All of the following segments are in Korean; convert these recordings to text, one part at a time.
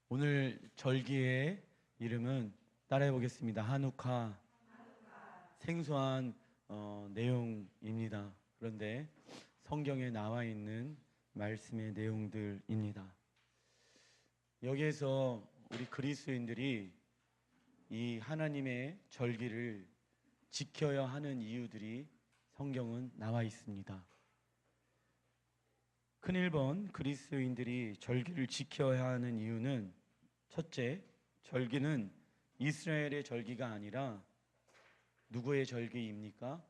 오늘 절기의 이름은 따라해 보겠습니다. 한우카. 생소한 내용입니다. 그런데 성경에 나와 있는 말씀의 내용들입니다. 여기에서 우리 그리스도인들이 이 하나님의 절기를 지켜야 하는 이유들이 성경은 나와 있습니다. 큰 1번 그리스도인들이 절기를 지켜야 하는 이유는, 첫째, 절기는 이스라엘의 절기가 아니라 누구의 절기입니까?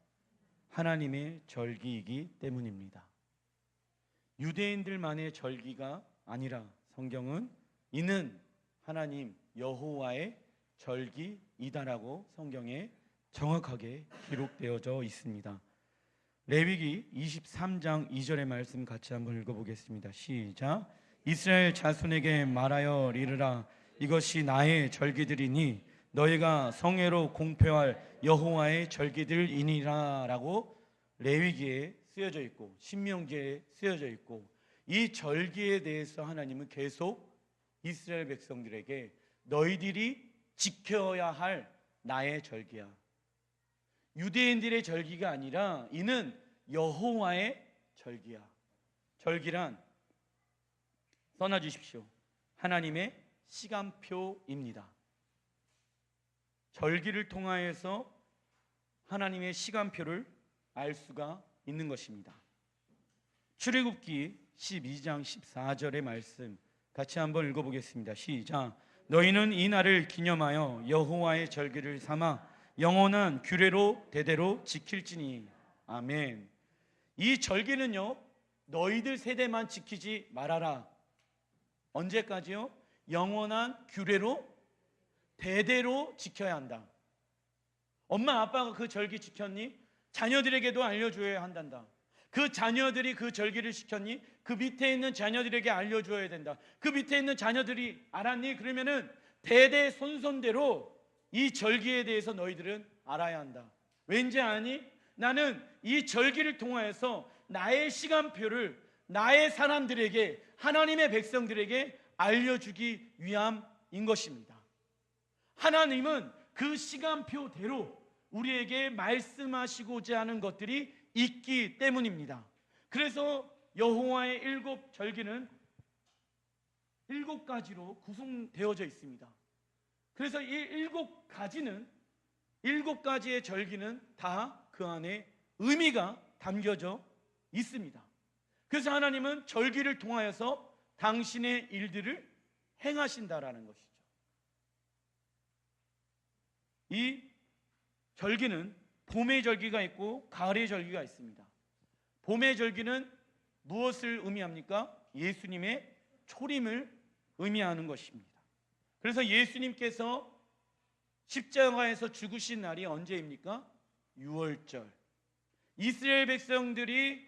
하나님의 절기이기 때문입니다. 유대인들만의 절기가 아니라 성경은 이는 하나님 여호와의 절기이다라고 성경에 정확하게 기록되어져 있습니다. 레위기 23장 2절의 말씀 같이 한번 읽어보겠습니다. 시작. 이스라엘 자손에게 말하여 이르라. 이것이 나의 절기들이니 너희가 성회로 공표할 여호와의 절기들이니라 라고 레위기에 쓰여져 있고 신명기에 쓰여져 있고, 이 절기에 대해서 하나님은 계속 이스라엘 백성들에게 너희들이 지켜야 할 나의 절기야, 유대인들의 절기가 아니라 이는 여호와의 절기야. 절기란, 써놔 주십시오, 하나님의 시간표입니다. 절기를 통하여서 하나님의 시간표를 알 수가 있는 것입니다. 출애굽기 12장 14절의 말씀 같이 한번 읽어보겠습니다. 시작. 너희는 이 날을 기념하여 여호와의 절기를 삼아 영원한 규례로 대대로 지킬지니. 아멘. 이 절기는요, 너희들 세대만 지키지 말아라. 언제까지요? 영원한 규례로 대대로 지켜야 한다. 엄마 아빠가 그 절기 지켰니? 자녀들에게도 알려줘야 한단다. 그 자녀들이 그 절기를 지켰니? 그 밑에 있는 자녀들에게 알려줘야 된다. 그 밑에 있는 자녀들이 알았니? 그러면은 대대손손대로 이 절기에 대해서 너희들은 알아야 한다. 왠지 아니? 나는 이 절기를 통하여서 나의 시간표를 나의 사람들에게, 하나님의 백성들에게 알려주기 위함인 것입니다. 하나님은 그 시간표대로 우리에게 말씀하시고자 하는 것들이 있기 때문입니다. 그래서 여호와의 7절기는 7가지로 구성되어져 있습니다. 그래서 이 7가지의 절기는 다 그 안에 의미가 담겨져 있습니다. 그래서 하나님은 절기를 통하여서 당신의 일들을 행하신다라는 것이죠. 이 절기는 봄의 절기가 있고 가을의 절기가 있습니다. 봄의 절기는 무엇을 의미합니까? 예수님의 초림을 의미하는 것입니다. 그래서 예수님께서 십자가에서 죽으신 날이 언제입니까? 6월절. 이스라엘 백성들이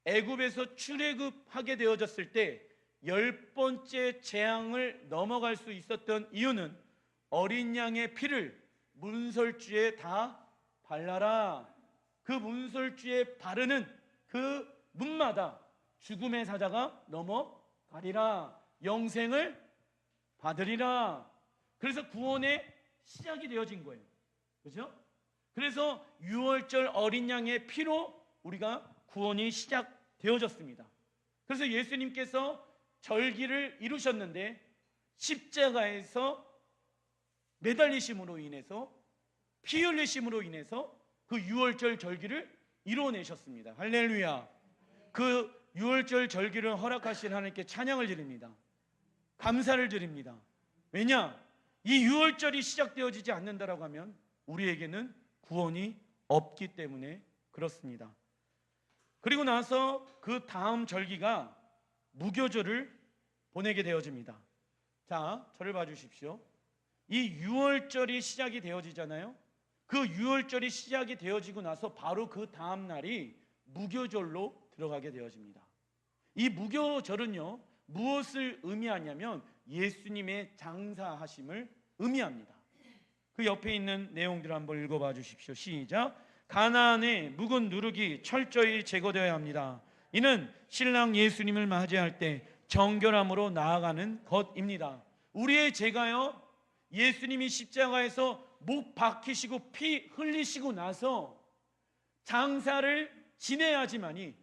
애굽에서 출애굽하게 되어졌을 때 10번째 재앙을 넘어갈 수 있었던 이유는 어린 양의 피를 문설주에 다 발라라. 그 문설주에 바르는 그 문마다 죽음의 사자가 넘어가리라, 영생을 받으리라. 그래서 구원의 시작이 되어진 거예요. 그렇죠? 그래서 6월절 어린 양의 피로 우리가 구원이 시작되어졌습니다. 그래서 예수님께서 절기를 이루셨는데 십자가에서 매달리심으로 인해서, 피 흘리심으로 인해서 그 6월절 절기를 이루어내셨습니다. 할렐루야. 그 6월절 절기를 허락하신 하나님께 찬양을 드립니다. 감사를 드립니다. 왜냐? 이 6월절이 시작되어지지 않는다라고 하면 우리에게는 구원이 없기 때문에 그렇습니다. 그리고 나서 그 다음 절기가 무교절을 보내게 되어집니다. 자, 저를 봐주십시오. 이 6월절이 시작이 되어지잖아요. 그 6월절이 시작이 되어지고 나서 바로 그 다음 날이 무교절로 들어가게 되어집니다. 이 무교절은요, 무엇을 의미하냐면 예수님의 장사하심을 의미합니다. 그 옆에 있는 내용들을 한번 읽어봐 주십시오. 시작. 가나안의 묵은 누룩이 철저히 제거되어야 합니다. 이는 신랑 예수님을 맞이할 때 정결함으로 나아가는 것입니다. 우리의 죄가요, 예수님이 십자가에서 목 박히시고 피 흘리시고 나서 장사를 지내야지만이,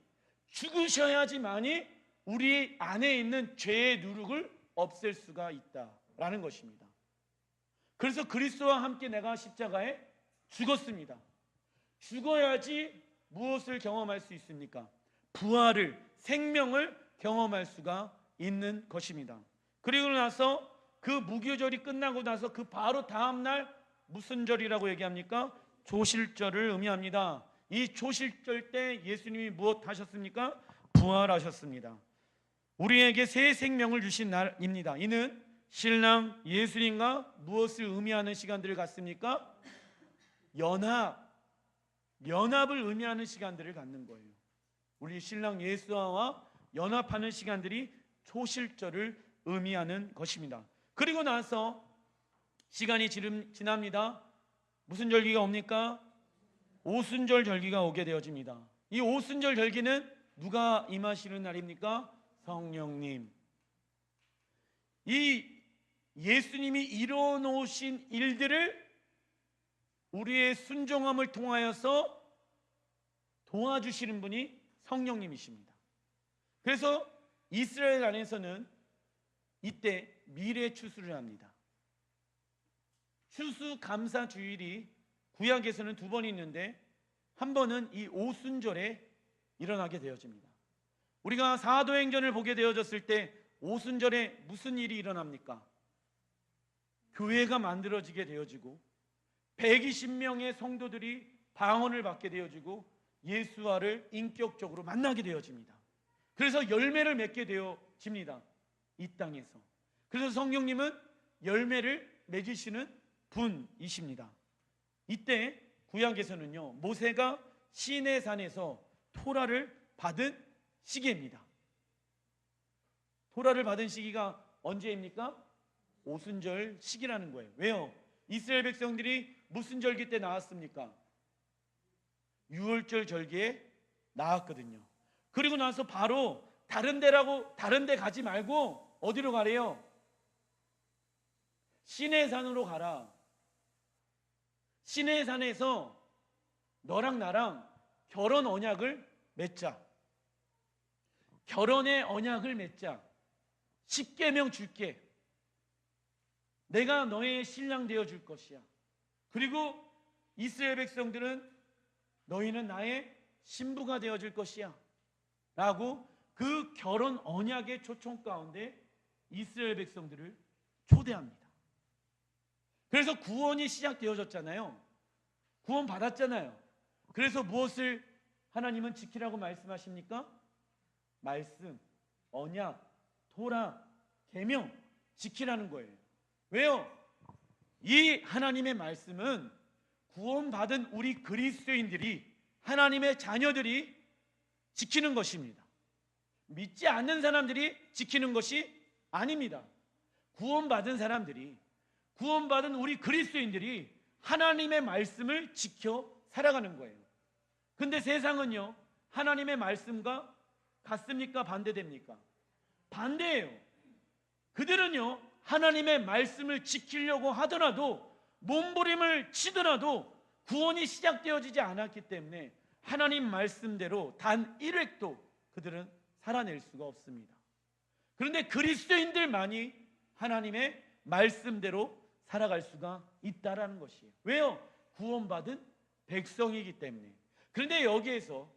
죽으셔야지만이 우리 안에 있는 죄의 누룩을 없앨 수가 있다라는 것입니다. 그래서 그리스도와 함께 내가 십자가에 죽었습니다. 죽어야지 무엇을 경험할 수 있습니까? 부활을, 생명을 경험할 수가 있는 것입니다. 그리고 나서 그 무교절이 끝나고 나서 그 바로 다음날 무슨 절이라고 얘기합니까? 조실절을 의미합니다. 이 조실절 때 예수님이 무엇 하셨습니까? 부활하셨습니다. 우리에게 새 생명을 주신 날입니다. 이는 신랑 예수님과 무엇을 의미하는 시간들을 갖습니까? 연합을 의미하는 시간들을 갖는 거예요. 우리 신랑 예수와 연합하는 시간들이 초실절을 의미하는 것입니다. 그리고 나서 시간이 지납니다. 무슨 절기가 옵니까? 오순절 절기가 오게 되어집니다. 이 오순절 절기는 누가 임하시는 날입니까? 성령님. 이 예수님이 이루어 놓으신 일들을 우리의 순종함을 통하여서 도와주시는 분이 성령님이십니다. 그래서 이스라엘 안에서는 이때 미래 추수를 합니다. 추수감사 주일이 구약에서는 2번 있는데 한 번은 이 오순절에 일어나게 되어집니다. 우리가 사도행전을 보게 되어졌을 때 오순절에 무슨 일이 일어납니까? 교회가 만들어지게 되어지고 120명의 성도들이 방언을 받게 되어지고 예수와를 인격적으로 만나게 되어집니다. 그래서 열매를 맺게 되어집니다. 이 땅에서. 그래서 성령님은 열매를 맺으시는 분이십니다. 이때 구약에서는요, 모세가 시내산에서 토라를 받은 시기입니다. 토라를 받은 시기가 언제입니까? 오순절 시기라는 거예요. 왜요? 이스라엘 백성들이 무슨 절기 때 나왔습니까? 유월절 절기에 나왔거든요. 그리고 나서 바로 다른 데 가지 말고 어디로 가래요? 시내산으로 가라. 시내산에서 너랑 나랑 결혼 언약을 맺자. 결혼의 언약을 맺자. 10계명 줄게. 내가 너의 신랑 되어 줄 것이야. 그리고 이스라엘 백성들은 너희는 나의 신부가 되어 줄 것이야 라고 그 결혼 언약의 초청 가운데 이스라엘 백성들을 초대합니다. 그래서 구원이 시작되어졌잖아요. 구원 받았잖아요. 그래서 무엇을 하나님은 지키라고 말씀하십니까? 말씀, 언약, 토라, 계명 지키라는 거예요. 왜요? 이 하나님의 말씀은 구원받은 우리 그리스도인들이, 하나님의 자녀들이 지키는 것입니다. 믿지 않는 사람들이 지키는 것이 아닙니다. 구원받은 사람들이, 구원받은 우리 그리스도인들이 하나님의 말씀을 지켜 살아가는 거예요. 근데 세상은요, 하나님의 말씀과 같습니까? 반대됩니까? 반대예요. 그들은요, 하나님의 말씀을 지키려고 하더라도, 몸부림을 치더라도 구원이 시작되어지지 않았기 때문에 하나님 말씀대로 단 1획도 그들은 살아낼 수가 없습니다. 그런데 그리스도인들만이 하나님의 말씀대로 살아갈 수가 있다라는 것이에요. 왜요? 구원받은 백성이기 때문에. 그런데 여기에서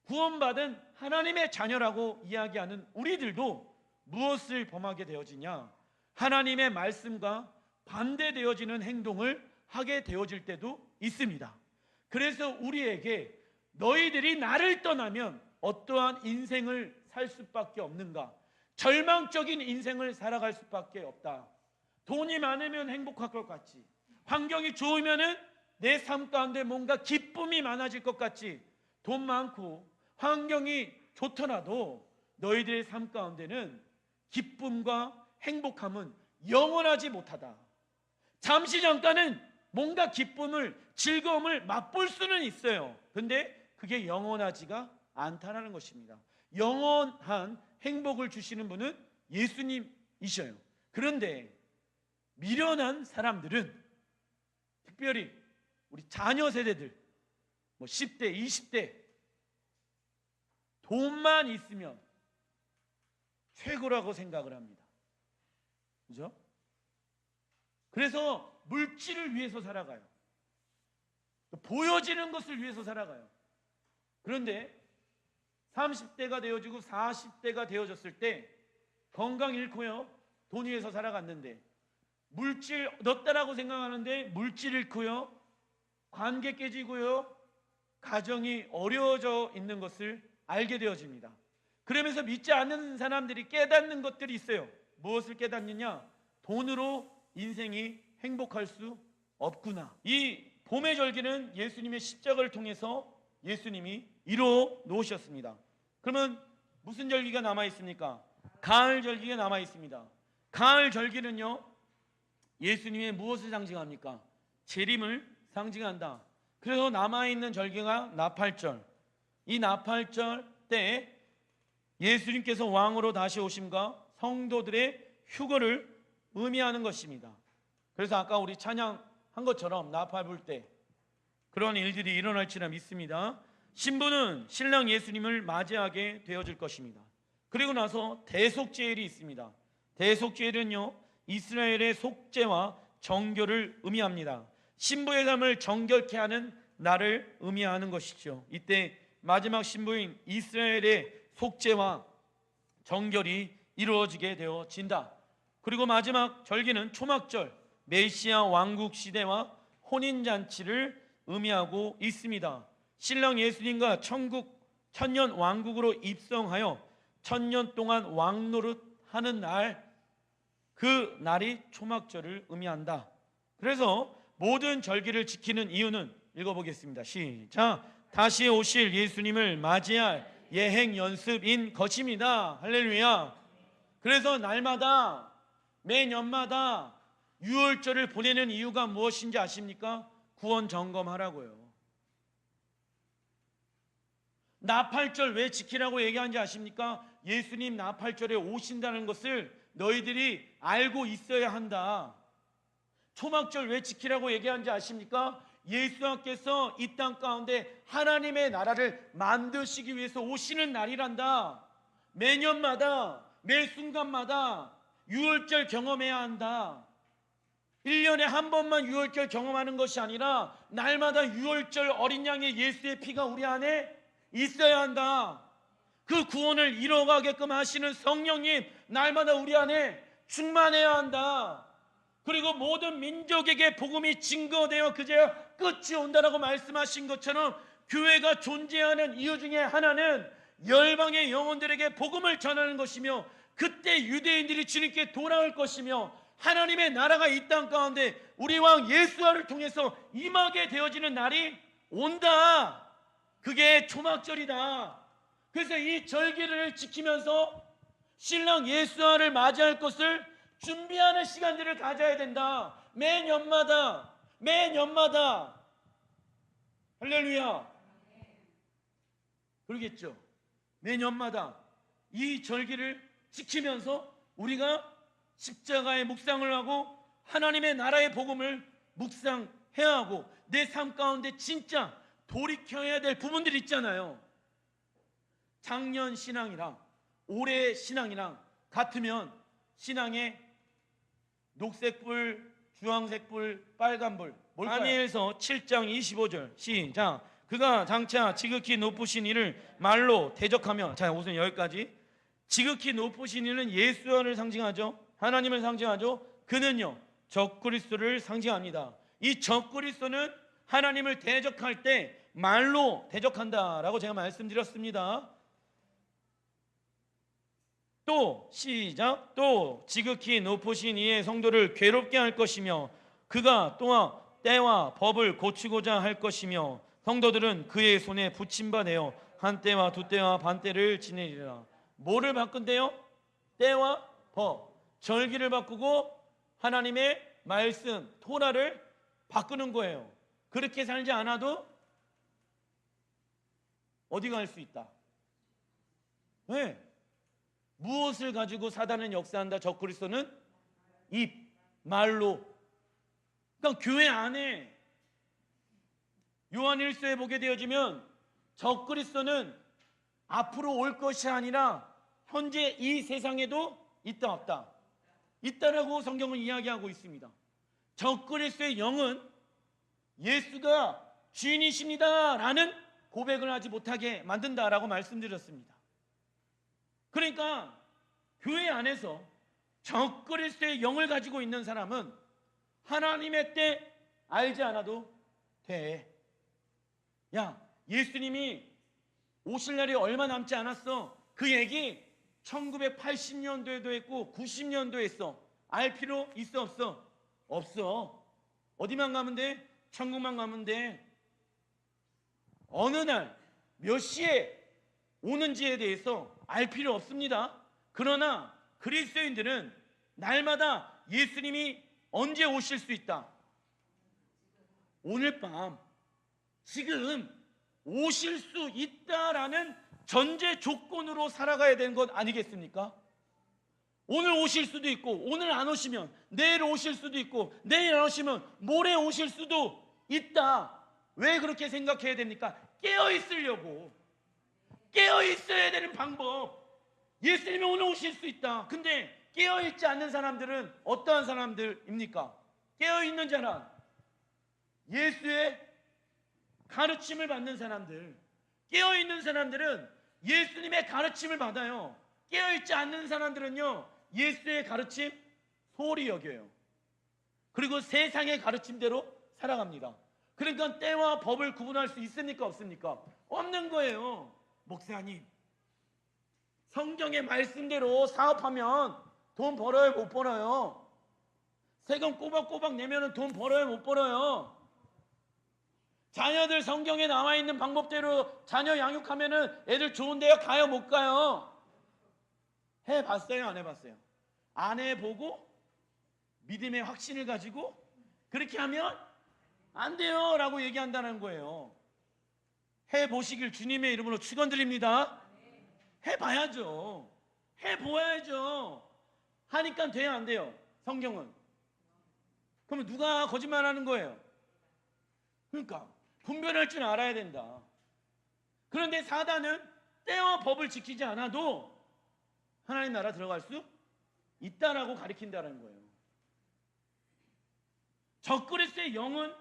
구원받은 하나님의 자녀라고 이야기하는 우리들도 무엇을 범하게 되어지냐? 하나님의 말씀과 반대되어지는 행동을 하게 되어질 때도 있습니다. 그래서 우리에게 너희들이 나를 떠나면 어떠한 인생을 살 수밖에 없는가? 절망적인 인생을 살아갈 수밖에 없다. 돈이 많으면 행복할 것 같지, 환경이 좋으면 내 삶 가운데 뭔가 기쁨이 많아질 것 같지, 돈 많고 환경이 좋더라도 너희들의 삶 가운데는 기쁨과 행복함은 영원하지 못하다. 잠시 잠깐은 뭔가 기쁨을, 즐거움을 맛볼 수는 있어요. 근데 그게 영원하지가 않다는 것입니다. 영원한 행복을 주시는 분은 예수님이셔요. 그런데 미련한 사람들은, 특별히 우리 자녀 세대들, 뭐 10대, 20대, 돈만 있으면 최고라고 생각을 합니다. 그죠? 그래서 물질을 위해서 살아가요. 보여지는 것을 위해서 살아가요. 그런데 30대가 되어지고 40대가 되어졌을 때 건강 잃고요, 돈 위해서 살아갔는데, 물질 얻었다라고 생각하는데 물질 잃고요, 관계 깨지고요, 가정이 어려워져 있는 것을 알게 되어집니다. 그러면서 믿지 않는 사람들이 깨닫는 것들이 있어요. 무엇을 깨닫느냐? 돈으로 인생이 행복할 수 없구나. 이 봄의 절기는 예수님의 십자가를 통해서 예수님이 이루어 놓으셨습니다. 그러면 무슨 절기가 남아 있습니까? 가을 절기가 남아 있습니다. 가을 절기는요, 예수님의 무엇을 상징합니까? 재림을 상징한다. 그래서 남아있는 절기가 나팔절. 이 나팔절 때 예수님께서 왕으로 다시 오심과 성도들의 휴거를 의미하는 것입니다. 그래서 아까 우리 찬양한 것처럼 나팔 불 때 그런 일들이 일어날지라 믿습니다. 신부는 신랑 예수님을 맞이하게 되어질 것입니다. 그리고 나서 대속죄일이 있습니다. 대속죄일은요, 이스라엘의 속죄와 정결을 의미합니다. 신부의 삶을 정결케 하는 날을 의미하는 것이죠. 이때 마지막 신부인 이스라엘의 속죄와 정결이 이루어지게 되어진다. 그리고 마지막 절기는 초막절, 메시아 왕국 시대와 혼인잔치를 의미하고 있습니다. 신랑 예수님과 천국 천년 왕국으로 입성하여 천년 동안 왕노릇하는 날, 그 날이 초막절을 의미한다. 그래서 모든 절기를 지키는 이유는, 읽어보겠습니다. 시작. 다시 오실 예수님을 맞이할 예행 연습인 것입니다. 할렐루야. 그래서 날마다, 매년마다 유월절을 보내는 이유가 무엇인지 아십니까? 구원 점검하라고요. 나팔절 왜 지키라고 얘기하는지 아십니까? 예수님 나팔절에 오신다는 것을 너희들이 알고 있어야 한다. 초막절 왜 지키라고 얘기하는지 아십니까? 예수님께서 이 땅 가운데 하나님의 나라를 만드시기 위해서 오시는 날이란다. 매년마다, 매 순간마다 유월절 경험해야 한다. 1년에 한 번만 유월절 경험하는 것이 아니라 날마다 유월절 어린 양의 예수의 피가 우리 안에 있어야 한다. 그 구원을 이뤄가게끔 하시는 성령님 날마다 우리 안에 충만해야 한다. 그리고 모든 민족에게 복음이 증거되어 그제야 끝이 온다라고 말씀하신 것처럼 교회가 존재하는 이유 중에 하나는 열방의 영혼들에게 복음을 전하는 것이며, 그때 유대인들이 주님께 돌아올 것이며, 하나님의 나라가 이 땅 가운데 우리 왕 예수와를 통해서 임하게 되어지는 날이 온다. 그게 초막절이다. 그래서 이 절기를 지키면서 신랑 예수와를 맞이할 것을 준비하는 시간들을 가져야 된다. 매년마다 할렐루야. 그러겠죠. 매년마다 이 절기를 지키면서 우리가 십자가의 묵상을 하고 하나님의 나라의 복음을 묵상해야 하고, 내 삶 가운데 진짜 돌이켜야 될 부분들이 있잖아요. 작년 신앙이랑 올해 신앙이랑 같으면 신앙의 녹색불, 주황색불, 빨간불 뭘까요? 다니엘서 7장 25절 시작. 그가 장차 지극히 높으신 이를 말로 대적하며, 자 우선 여기까지. 지극히 높으신 이는 예수를 상징하죠. 하나님을 상징하죠. 그는요 적그리스도를 상징합니다. 이 적그리스도는 하나님을 대적할 때 말로 대적한다라고 제가 말씀드렸습니다. 또 시작. 또 지극히 높으신 이의 성도를 괴롭게 할 것이며, 그가 또한 때와 법을 고치고자 할 것이며, 성도들은 그의 손에 붙임 바 되어 한 때와 두 때와 반 때를 지내리라. 뭐를 바꾼대요? 때와 법, 절기를 바꾸고 하나님의 말씀, 토라를 바꾸는 거예요. 그렇게 살지 않아도 어디 갈 수 있다. 네. 무엇을 가지고 사단은 역사한다? 적그리스도는 입, 말로. 그러니까 교회 안에 요한 1서에 보게 되어지면 적그리스도는 앞으로 올 것이 아니라 현재 이 세상에도 있다 없다? 있다라고 성경은 이야기하고 있습니다. 적그리스도의 영은 예수가 주인이십니다 라는 고백을 하지 못하게 만든다라고 말씀드렸습니다. 그러니까 교회 안에서 적그리스도의 영을 가지고 있는 사람은 하나님의 때 알지 않아도 돼. 야, 예수님이 오실 날이 얼마 남지 않았어. 그 얘기 1980년도에도 했고 90년도에 했어. 알 필요 있어 없어? 없어. 어디만 가면 돼? 천국만 가면 돼. 어느 날 몇 시에 오는지에 대해서 알 필요 없습니다. 그러나 그리스도인들은 날마다 예수님이 언제 오실 수 있다? 오늘 밤, 지금 오실 수 있다라는 전제 조건으로 살아가야 되는 것 아니겠습니까? 오늘 오실 수도 있고, 오늘 안 오시면 내일 오실 수도 있고, 내일 안 오시면 모레 오실 수도 있다. 왜 그렇게 생각해야 됩니까? 깨어 있으려고. 깨어 있어야 되는 방법. 예수님이 오늘 오실 수 있다. 근데 깨어 있지 않는 사람들은 어떠한 사람들입니까? 깨어 있는 자란 예수의 가르침을 받는 사람들. 깨어 있는 사람들은 예수님의 가르침을 받아요. 깨어 있지 않는 사람들은요, 예수의 가르침 소홀히 여겨요. 그리고 세상의 가르침대로 살아갑니다. 그러니까 때와 법을 구분할 수 있습니까 없습니까? 없는 거예요. 목사님, 성경의 말씀대로 사업하면 돈 벌어요 못 벌어요? 세금 꼬박꼬박 내면 돈 벌어요 못 벌어요? 자녀들 성경에 나와 있는 방법대로 자녀 양육하면 애들 좋은 데요 가요 못 가요? 해봤어요 안 해봤어요? 안 해보고 믿음의 확신을 가지고 그렇게 하면 안 돼요 라고 얘기한다는 거예요. 해보시길 주님의 이름으로 축원드립니다. 해봐야죠. 해보아야죠. 하니까 돼요 안 돼요? 성경은. 그러면 누가 거짓말하는 거예요? 그러니까 분별할 줄 알아야 된다. 그런데 사단은 때와 법을 지키지 않아도 하나님 나라 들어갈 수 있다라고 가리킨다는 거예요. 적그리스도의 영은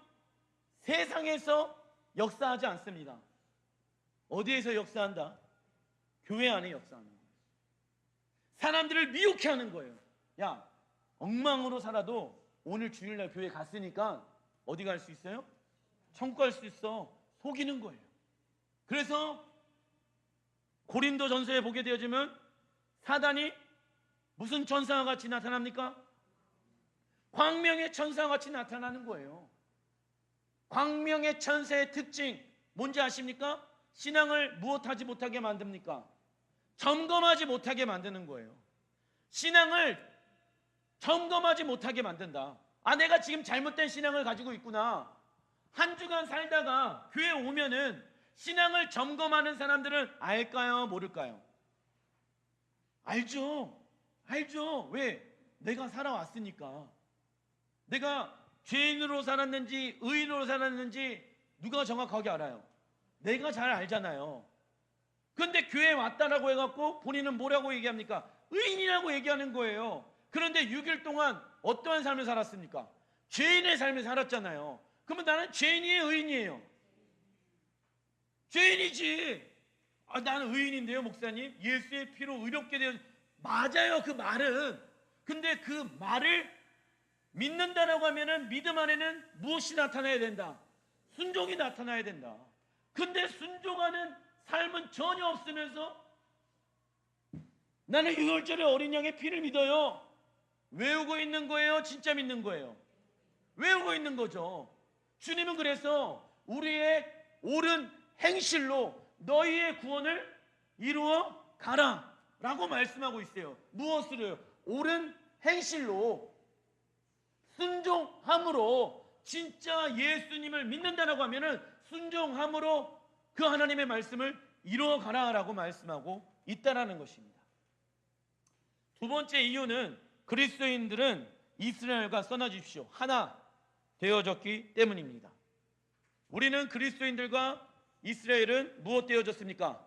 세상에서 역사하지 않습니다. 어디에서 역사한다? 교회 안에 역사하는 거예요. 사람들을 미혹해 하는 거예요. 야, 엉망으로 살아도 오늘 주일날 교회 갔으니까 어디 갈 수 있어요? 천국 갈 수 있어. 속이는 거예요. 그래서 고린도 전서에 보게 되어지면 사단이 무슨 천사와 같이 나타납니까? 광명의 천사와 같이 나타나는 거예요. 광명의 천사의 특징 뭔지 아십니까? 신앙을 무엇하지 못하게 만듭니까? 점검하지 못하게 만드는 거예요. 신앙을 점검하지 못하게 만든다. 아, 내가 지금 잘못된 신앙을 가지고 있구나. 한 주간 살다가 교회 오면은 신앙을 점검하는 사람들은 알까요? 모를까요? 알죠. 알죠. 왜? 내가 살아왔으니까. 내가 죄인으로 살았는지 의인으로 살았는지 누가 정확하게 알아요? 내가 잘 알잖아요. 근데 교회에 왔다라고 해갖고 본인은 뭐라고 얘기합니까? 의인이라고 얘기하는 거예요. 그런데 6일 동안 어떠한 삶을 살았습니까? 죄인의 삶을 살았잖아요. 그러면 나는 죄인이에요 의인이에요? 죄인이지. 아, 나는 의인인데요 목사님. 예수의 피로 의롭게 되어. 맞아요 그 말은. 근데 그 말을 믿는다라고 하면은 믿음 안에는 무엇이 나타나야 된다? 순종이 나타나야 된다. 근데 순종하는 삶은 전혀 없으면서 나는 6월절에 어린 양의 피를 믿어요. 외우고 있는 거예요? 진짜 믿는 거예요? 외우고 있는 거죠. 주님은 그래서 우리의 옳은 행실로 너희의 구원을 이루어 가라 라고 말씀하고 있어요. 무엇으로요? 옳은 행실로, 순종함으로. 진짜 예수님을 믿는다라고 하면은 순종함으로 그 하나님의 말씀을 이루어 가라라고 말씀하고 있다라는 것입니다. 두 번째 이유는 그리스도인들은 이스라엘과 써놔 주십시오. 하나 되어졌기 때문입니다. 우리는 그리스도인들과 이스라엘은 무엇 되어졌습니까?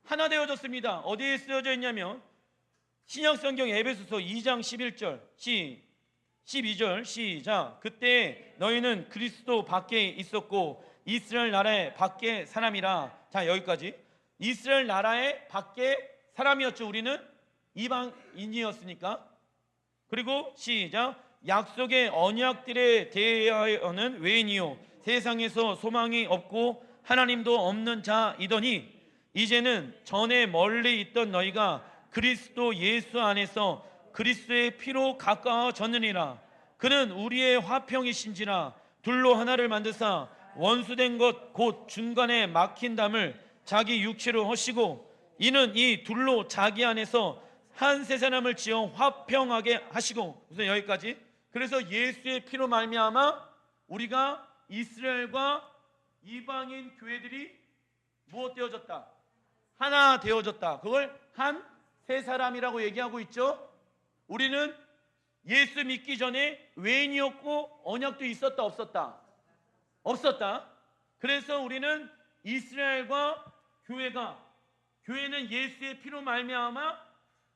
하나 되어졌습니다. 어디에 쓰여져 있냐면 신약성경 에베소서 2장 11절 12절 시작. 그때 너희는 그리스도 밖에 있었고 이스라엘 나라의 밖에 사람이라. 자, 여기까지. 이스라엘 나라의 밖에 사람이었죠. 우리는 이방인이었으니까. 그리고 시작. 약속의 언약들에 대하여는 외인이요 세상에서 소망이 없고 하나님도 없는 자이더니 이제는 전에 멀리 있던 너희가 그리스도 예수 안에서 그리스도의 피로 가까워졌느니라. 그는 우리의 화평이신지라. 둘로 하나를 만드사 원수된 것 곧 중간에 막힌 담을 자기 육체로 하시고 이는 이 둘로 자기 안에서 한 세 사람을 지어 화평하게 하시고. 우선 여기까지. 그래서 예수의 피로 말미암아 우리가 이스라엘과 이방인 교회들이 무엇 되어졌다? 하나 되어졌다. 그걸 한 세 사람이라고 얘기하고 있죠. 우리는 예수 믿기 전에 외인이었고 언약도 있었다 없었다? 없었다. 그래서 우리는 이스라엘과 교회는 예수의 피로 말미암아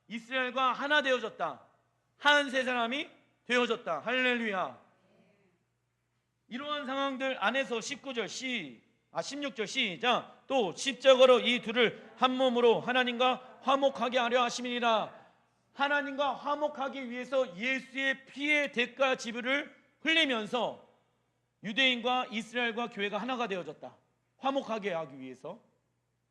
이스라엘과 하나 되어졌다. 한 세 사람이 되어졌다. 할렐루야. 이러한 상황들 안에서 16절 시작. 또 십자가로 이 둘을 한 몸으로 하나님과 화목하게 하려 하심이니라. 하나님과 화목하기 위해서 예수의 피의 대가 지불을 흘리면서 유대인과 이스라엘과 교회가 하나가 되어졌다. 화목하게 하기 위해서.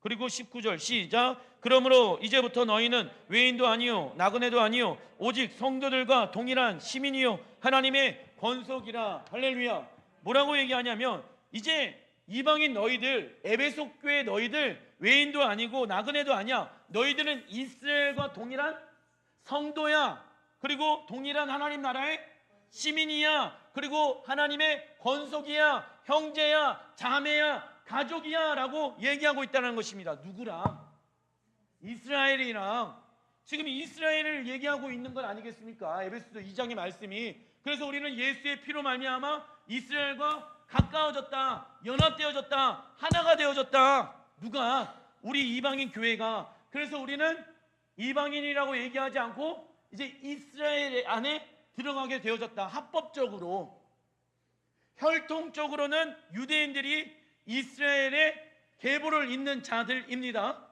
그리고 19절 시작. 그러므로 이제부터 너희는 외인도 아니요 나그네도 아니요 오직 성도들과 동일한 시민이요 하나님의 권속이라. 할렐루야. 뭐라고 얘기하냐면 이제 이방인 너희들, 에베소 교회 너희들 외인도 아니고 나그네도 아니야. 너희들은 이스라엘과 동일한 성도야. 그리고 동일한 하나님 나라의 시민이야. 그리고 하나님의 권속이야. 형제야, 자매야, 가족이야 라고 얘기하고 있다는 것입니다. 누구랑? 이스라엘이랑. 지금 이스라엘을 얘기하고 있는 건 아니겠습니까? 에베소서 2장의 말씀이. 그래서 우리는 예수의 피로 말미암아 이스라엘과 가까워졌다, 연합되어졌다, 하나가 되어졌다. 누가? 우리 이방인 교회가. 그래서 우리는 이방인이라고 얘기하지 않고 이제 이스라엘 안에 들어가게 되어졌다. 합법적으로. 혈통적으로는 유대인들이 이스라엘의 계보를 잇는 자들입니다.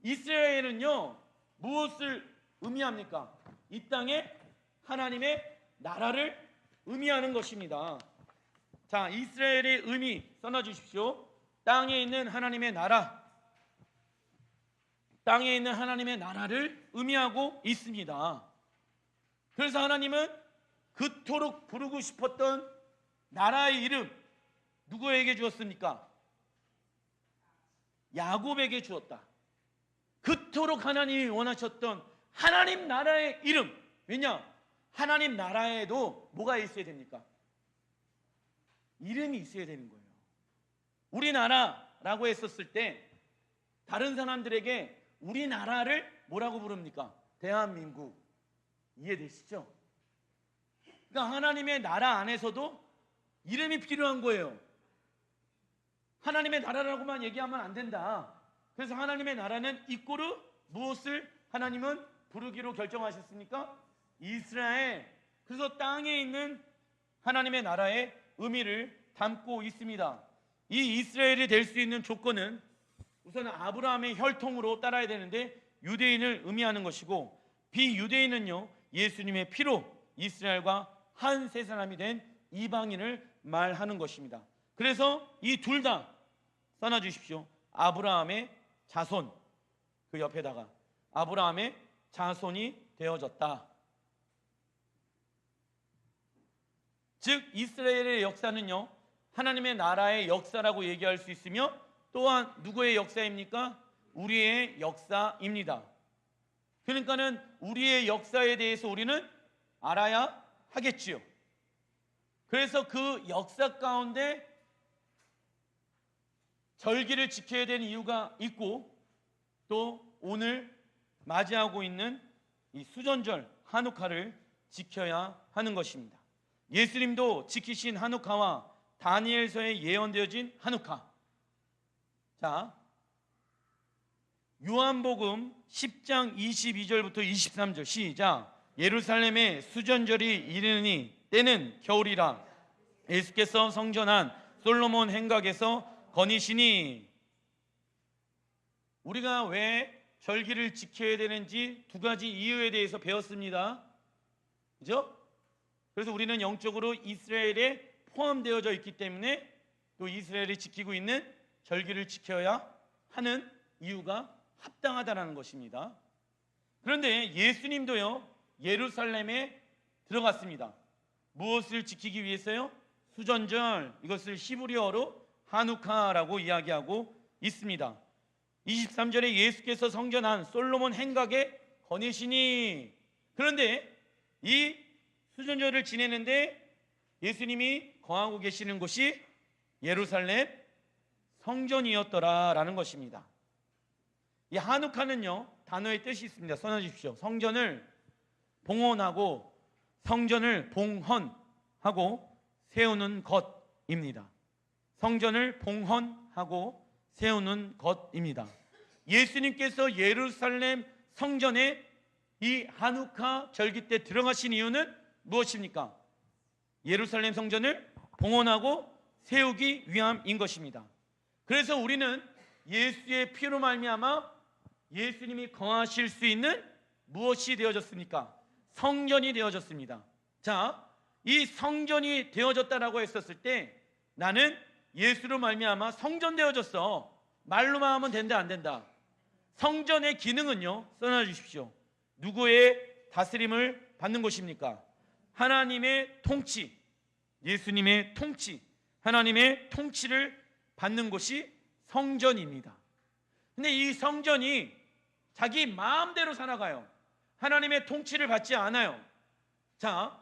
이스라엘은요 무엇을 의미합니까? 이 땅에 하나님의 나라를 의미하는 것입니다. 자, 이스라엘의 의미 써놔 주십시오. 땅에 있는 하나님의 나라. 땅에 있는 하나님의 나라를 의미하고 있습니다. 그래서 하나님은 그토록 부르고 싶었던 나라의 이름 누구에게 주었습니까? 야곱에게 주었다. 그토록 하나님이 원하셨던 하나님 나라의 이름. 왜냐? 하나님 나라에도 뭐가 있어야 됩니까? 이름이 있어야 되는 거예요. 우리나라라고 했었을 때 다른 사람들에게 우리나라를 뭐라고 부릅니까? 대한민국. 이해되시죠? 그러니까 하나님의 나라 안에서도 이름이 필요한 거예요. 하나님의 나라라고만 얘기하면 안 된다. 그래서 하나님의 나라는 이꼬르 무엇을 하나님은 부르기로 결정하셨습니까? 이스라엘. 그래서 땅에 있는 하나님의 나라의 의미를 담고 있습니다. 이 이스라엘이 될 수 있는 조건은 우선 아브라함의 혈통으로 따라야 되는데 유대인을 의미하는 것이고, 비유대인은요 예수님의 피로 이스라엘과 한 세 사람이 된 이방인을 말하는 것입니다. 그래서 이 둘 다 써놔 주십시오. 아브라함의 자손. 그 옆에다가 아브라함의 자손이 되어졌다. 즉 이스라엘의 역사는요 하나님의 나라의 역사라고 얘기할 수 있으며, 또한 누구의 역사입니까? 우리의 역사입니다. 그러니까는 우리의 역사에 대해서 우리는 알아야 하겠지요. 그래서 그 역사 가운데 절기를 지켜야 되는 이유가 있고, 또 오늘 맞이하고 있는 이 수전절 하누카를 지켜야 하는 것입니다. 예수님도 지키신 하누카와 다니엘서에 예언되어진 하누카. 자, 요한복음 10장 22절부터 23절 시작. 예루살렘에 수전절이 이르니 때는 겨울이라 예수께서 성전한 솔로몬 행각에서 거니시니. 우리가 왜 절기를 지켜야 되는지 두 가지 이유에 대해서 배웠습니다. 그죠? 그래서 우리는 영적으로 이스라엘에 포함되어져 있기 때문에 또 이스라엘이 지키고 있는 절기를 지켜야 하는 이유가 합당하다는 것입니다. 그런데 예수님도요, 예루살렘에 들어갔습니다. 무엇을 지키기 위해서요? 수전절, 이것을 히브리어로 하누카라고 이야기하고 있습니다. 23절에 예수께서 성전한 솔로몬 행각에 거니시니. 그런데 이 수전절을 지내는데 예수님이 거하고 계시는 곳이 예루살렘 성전이었더라라는 것입니다. 이 하누카는요, 단어의 뜻이 있습니다. 써놔주십시오. 성전을 봉헌하고 성전을 봉헌하고 세우는 것입니다. 성전을 봉헌하고 세우는 것입니다. 예수님께서 예루살렘 성전에 이 하누카 절기 때 들어가신 이유는 무엇입니까? 예루살렘 성전을 봉헌하고 세우기 위함인 것입니다. 그래서 우리는 예수의 피로 말미암아 예수님이 거하실 수 있는 무엇이 되어졌습니까? 성전이 되어졌습니다. 자, 이 성전이 되어졌다라고 했었을 때 나는 예수로 말미암아 성전 되어졌어. 말로만 하면 된다 안 된다? 성전의 기능은요, 써놔 주십시오. 누구의 다스림을 받는 것입니까? 하나님의 통치, 예수님의 통치, 하나님의 통치를 받는 곳이 성전입니다. 근데 이 성전이 자기 마음대로 살아가요. 하나님의 통치를 받지 않아요. 자,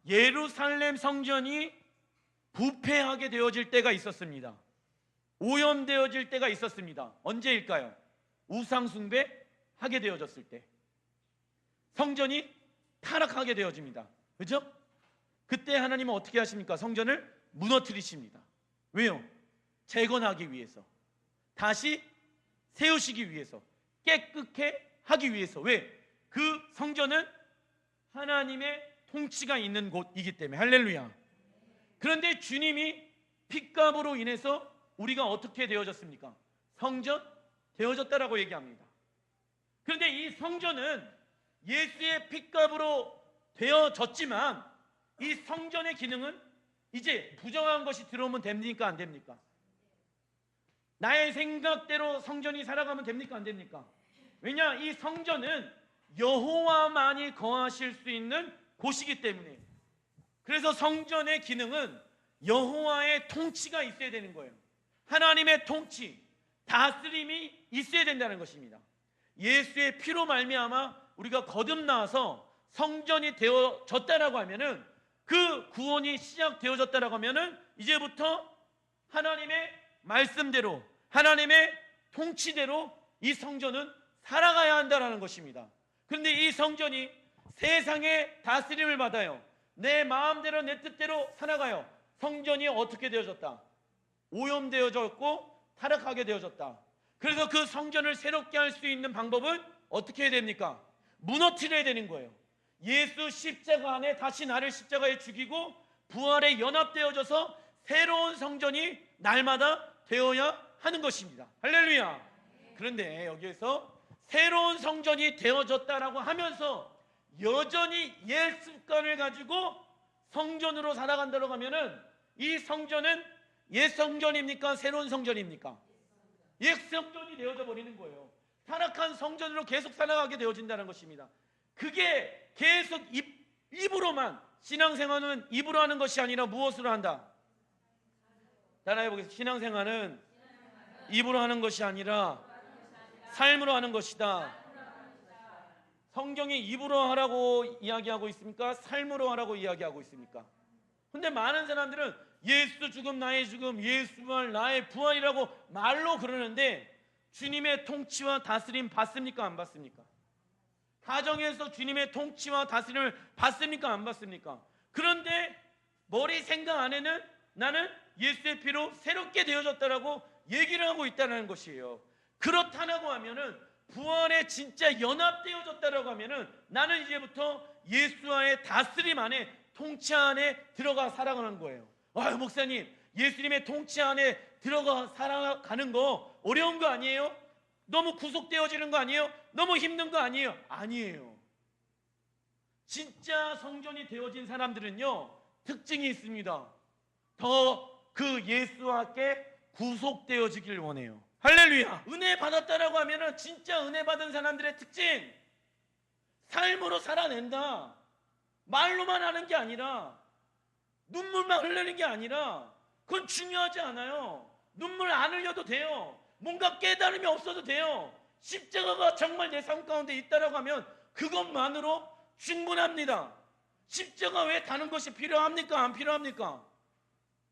예루살렘 성전이 부패하게 되어질 때가 있었습니다. 오염되어질 때가 있었습니다. 언제일까요? 우상숭배 하게 되어졌을 때 성전이 타락하게 되어집니다. 그죠? 그때 하나님은 어떻게 하십니까? 성전을 무너뜨리십니다. 왜요? 재건하기 위해서, 다시 세우시기 위해서, 깨끗게 하기 위해서. 왜? 그 성전은 하나님의 통치가 있는 곳이기 때문에. 할렐루야. 그런데 주님이 핏값으로 인해서 우리가 어떻게 되어졌습니까? 성전 되어졌다라고 얘기합니다. 그런데 이 성전은 예수의 핏값으로 되어졌지만 이 성전의 기능은 이제 부정한 것이 들어오면 됩니까? 안 됩니까? 나의 생각대로 성전이 살아가면 됩니까? 안 됩니까? 왜냐? 이 성전은 여호와만이 거하실 수 있는 곳이기 때문에. 그래서 성전의 기능은 여호와의 통치가 있어야 되는 거예요. 하나님의 통치, 다스림이 있어야 된다는 것입니다. 예수의 피로 말미암아 우리가 거듭나서 성전이 되어졌다라고 하면은, 그 구원이 시작되어졌다라고 하면은 이제부터 하나님의 말씀대로, 하나님의 통치대로 이 성전은 살아가야 한다라는 것입니다. 그런데 이 성전이 세상의 다스림을 받아요. 내 마음대로 내 뜻대로 살아가요. 성전이 어떻게 되어졌다? 오염되어졌고 타락하게 되어졌다. 그래서 그 성전을 새롭게 할 수 있는 방법은 어떻게 해야 됩니까? 무너뜨려야 되는 거예요. 예수 십자가 안에 다시 나를 십자가에 죽이고 부활에 연합되어져서 새로운 성전이 날마다 되어야 하는 것입니다. 할렐루야. 그런데 여기에서 새로운 성전이 되어졌다라고 하면서 여전히 옛 습관을 가지고 성전으로 살아간다고 하면은 이 성전은 옛 성전입니까? 새로운 성전입니까? 옛 성전이 되어져 버리는 거예요. 타락한 성전으로 계속 살아가게 되어진다는 것입니다. 그게 계속 입으로만, 신앙생활은 입으로 하는 것이 아니라 무엇으로 한다? 따라해 보겠습니다. 신앙생활은 입으로 하는 것이 아니라 삶으로 하는 것이다. 성경이 입으로 하라고 이야기하고 있습니까? 삶으로 하라고 이야기하고 있습니까? 근데 많은 사람들은 예수 죽음 나의 죽음, 예수 부활 나의 부활이라고 말로 그러는데 주님의 통치와 다스림 받습니까? 안 받습니까? 가정에서 주님의 통치와 다스림을 받습니까? 안 받습니까? 그런데 머리 생각 안에는 나는 예수의 피로 새롭게 되어졌다라고 얘기를 하고 있다는 것이에요. 그렇다라고 하면은 부활에 진짜 연합되어졌다라고 하면은 나는 이제부터 예수와의 다스림 안에, 통치 안에 들어가 살아가는 거예요. 아유, 목사님, 예수님의 통치 안에 들어가 살아가는 거 어려운 거 아니에요? 너무 구속되어지는 거 아니에요? 너무 힘든 거 아니에요? 아니에요. 진짜 성전이 되어진 사람들은요, 특징이 있습니다. 더 그 예수와 함께 구속되어지길 원해요. 할렐루야. 은혜 받았다라고 하면은 진짜 은혜 받은 사람들의 특징, 삶으로 살아낸다. 말로만 하는 게 아니라, 눈물만 흘리는 게 아니라, 그건 중요하지 않아요. 눈물 안 흘려도 돼요. 뭔가 깨달음이 없어도 돼요. 십자가가 정말 내 삶 가운데 있다라고 하면 그것만으로 충분합니다. 십자가 왜 다는 것이 필요합니까? 안 필요합니까?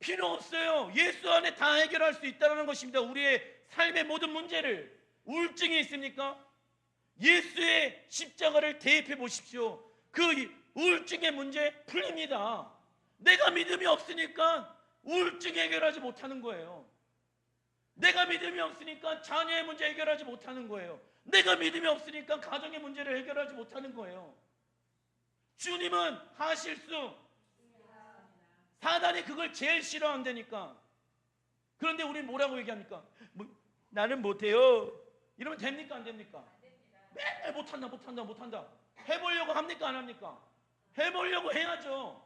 필요 없어요. 예수 안에 다 해결할 수 있다는 것입니다. 우리의 삶의 모든 문제를. 우울증이 있습니까? 예수의 십자가를 대입해 보십시오. 그 우울증의 문제 풀립니다. 내가 믿음이 없으니까 우울증 해결하지 못하는 거예요. 내가 믿음이 없으니까 자녀의 문제 해결하지 못하는 거예요. 내가 믿음이 없으니까 가정의 문제를 해결하지 못하는 거예요. 주님은 하실 수, 사단이 그걸 제일 싫어한다니까. 그런데 우리 뭐라고 얘기합니까? 나는 못해요. 이러면 됩니까? 안 됩니까? 맨날 못한다. 해보려고 합니까? 안 합니까? 해보려고 해야죠.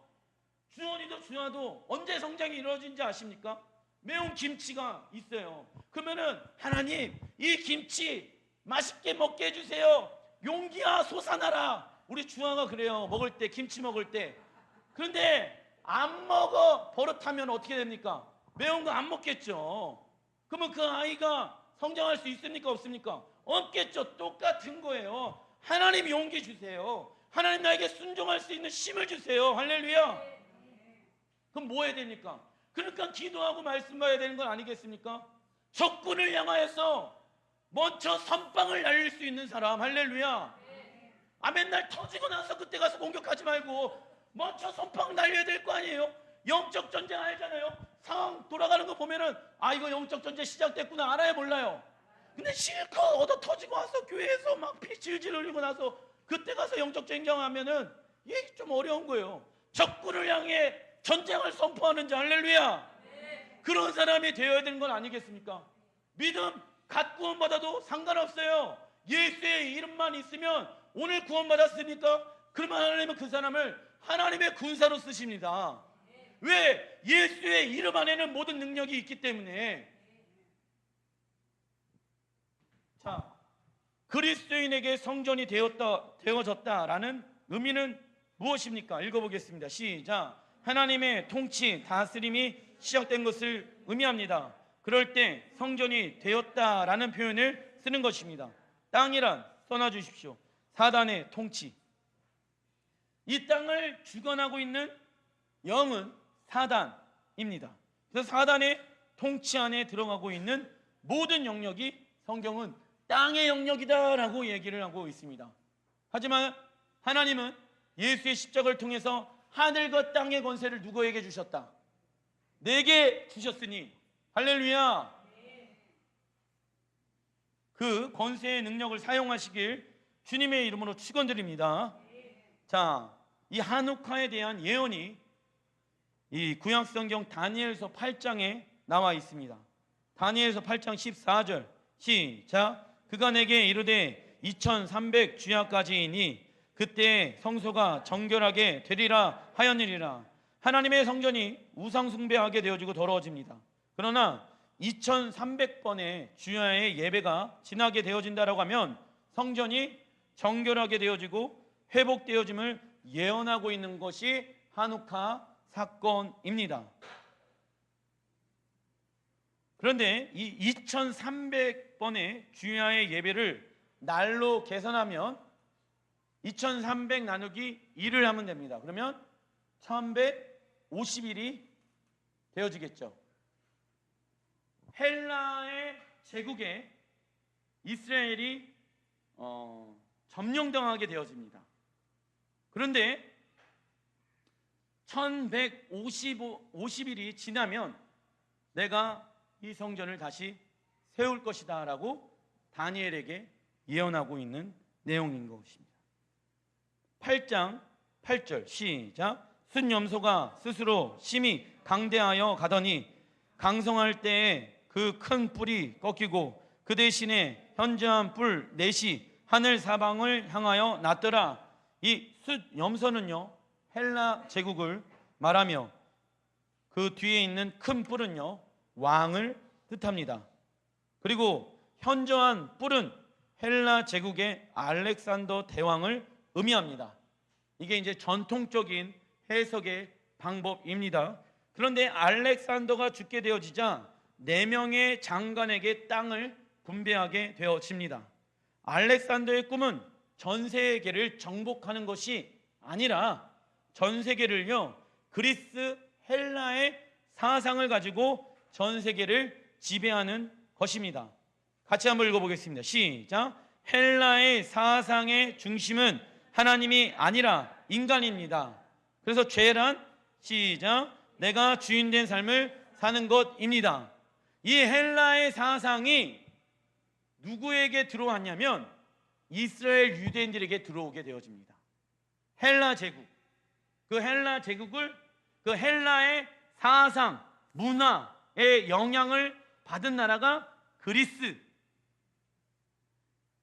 주원이도 주아도 언제 성장이 이루어진지 아십니까? 매운 김치가 있어요. 그러면은 하나님, 이 김치 맛있게 먹게 해주세요. 용기야 솟아나라. 우리 주아가 그래요. 먹을 때, 김치 먹을 때. 그런데 안 먹어 버릇하면 어떻게 됩니까? 매운 거 안 먹겠죠. 그러면 그 아이가 성장할 수 있습니까? 없습니까? 없겠죠. 똑같은 거예요. 하나님 용기 주세요. 하나님 나에게 순종할 수 있는 힘을 주세요. 할렐루야. 그럼 뭐 해야 됩니까? 그러니까 기도하고 말씀 봐야 되는 건 아니겠습니까? 적군을 향하여서 먼저 선빵을 날릴 수 있는 사람. 할렐루야. 아, 맨날 터지고 나서 그때 가서 공격하지 말고 먼저 선빵 날려야 될 거 아니에요? 영적 전쟁 알잖아요. 상황 돌아가는 거 보면은 아, 이거 영적 전쟁 시작됐구나. 알아요, 몰라요? 근데 실컷 얻어 터지고 와서 교회에서 막 피 질질 흘리고 나서 그때 가서 영적 전쟁하면은 이게 좀 어려운 거예요. 적군을 향해 전쟁을 선포하는 자. 할렐루야. 그런 사람이 되어야 되는 건 아니겠습니까? 믿음 갓 구원받아도 상관없어요. 예수의 이름만 있으면, 오늘 구원받았으니까 그러면 하나님은 그 사람을 하나님의 군사로 쓰십니다. 왜? 예수의 이름 안에는 모든 능력이 있기 때문에. 자, 그리스도인에게 성전이 되어졌다라는 의미는 무엇입니까? 읽어보겠습니다. 시작. 하나님의 통치, 다스림이 시작된 것을 의미합니다. 그럴 때 성전이 되었다라는 표현을 쓰는 것입니다. 땅이란 써놔주십시오. 사단의 통치. 이 땅을 주관하고 있는 영은 사단입니다. 그래서 사단의 통치 안에 들어가고 있는 모든 영역이 성경은 땅의 영역이다라고 얘기를 하고 있습니다. 하지만 하나님은 예수의 십자가를 통해서 하늘과 땅의 권세를 누구에게 주셨다? 내게 주셨으니. 할렐루야. 그 권세의 능력을 사용하시길 주님의 이름으로 축원드립니다. 자, 이 한옥화에 대한 예언이 이 구약성경 다니엘서 8장에 나와 있습니다. 다니엘서 8장 14절 시작. 그가 내게 이르되 2300 주야까지이니 그때 성소가 정결하게 되리라 하였느니라. 하나님의 성전이 우상 숭배하게 되어지고 더러워집니다. 그러나 2300번의 주야의 예배가 지나게 되어진다라고 하면 성전이 정결하게 되어지고 회복되어짐을 예언하고 있는 것이 한우카 사건입니다. 그런데 이 2300번의 주야의 예배를 날로 계산하면 2300 나누기 1을 하면 됩니다. 그러면 1150일이 되어지겠죠. 헬라의 제국에 이스라엘이 점령당하게 되어집니다. 그런데 1150일이 지나면 내가 이 성전을 다시 세울 것이다 라고 다니엘에게 예언하고 있는 내용인 것입니다. 8장 8절 시작. 순염소가 스스로 심히 강대하여 가더니 강성할 때에 그 큰 뿔이 꺾이고 그 대신에 현저한 뿔 넷이 하늘 사방을 향하여 났더라. 이 숫염소는요 헬라 제국을 말하며 그 뒤에 있는 큰 뿔은요 왕을 뜻합니다. 그리고 현저한 뿔은 헬라 제국의 알렉산더 대왕을 의미합니다. 이게 이제 전통적인 해석의 방법입니다. 그런데 알렉산더가 죽게 되어지자 4명의 장관에게 땅을 분배하게 되어집니다. 알렉산더의 꿈은 전 세계를 정복하는 것이 아니라 전 세계를요 그리스 헬라의 사상을 가지고 전 세계를 지배하는 것입니다. 같이 한번 읽어보겠습니다. 시작. 헬라의 사상의 중심은 하나님이 아니라 인간입니다. 그래서 죄란 시작 내가 주인된 삶을 사는 것입니다. 이 헬라의 사상이 누구에게 들어왔냐면 이스라엘 유대인들에게 들어오게 되어집니다. 헬라 제국, 그 헬라 제국을 그 헬라의 사상, 문화의 영향을 받은 나라가 그리스.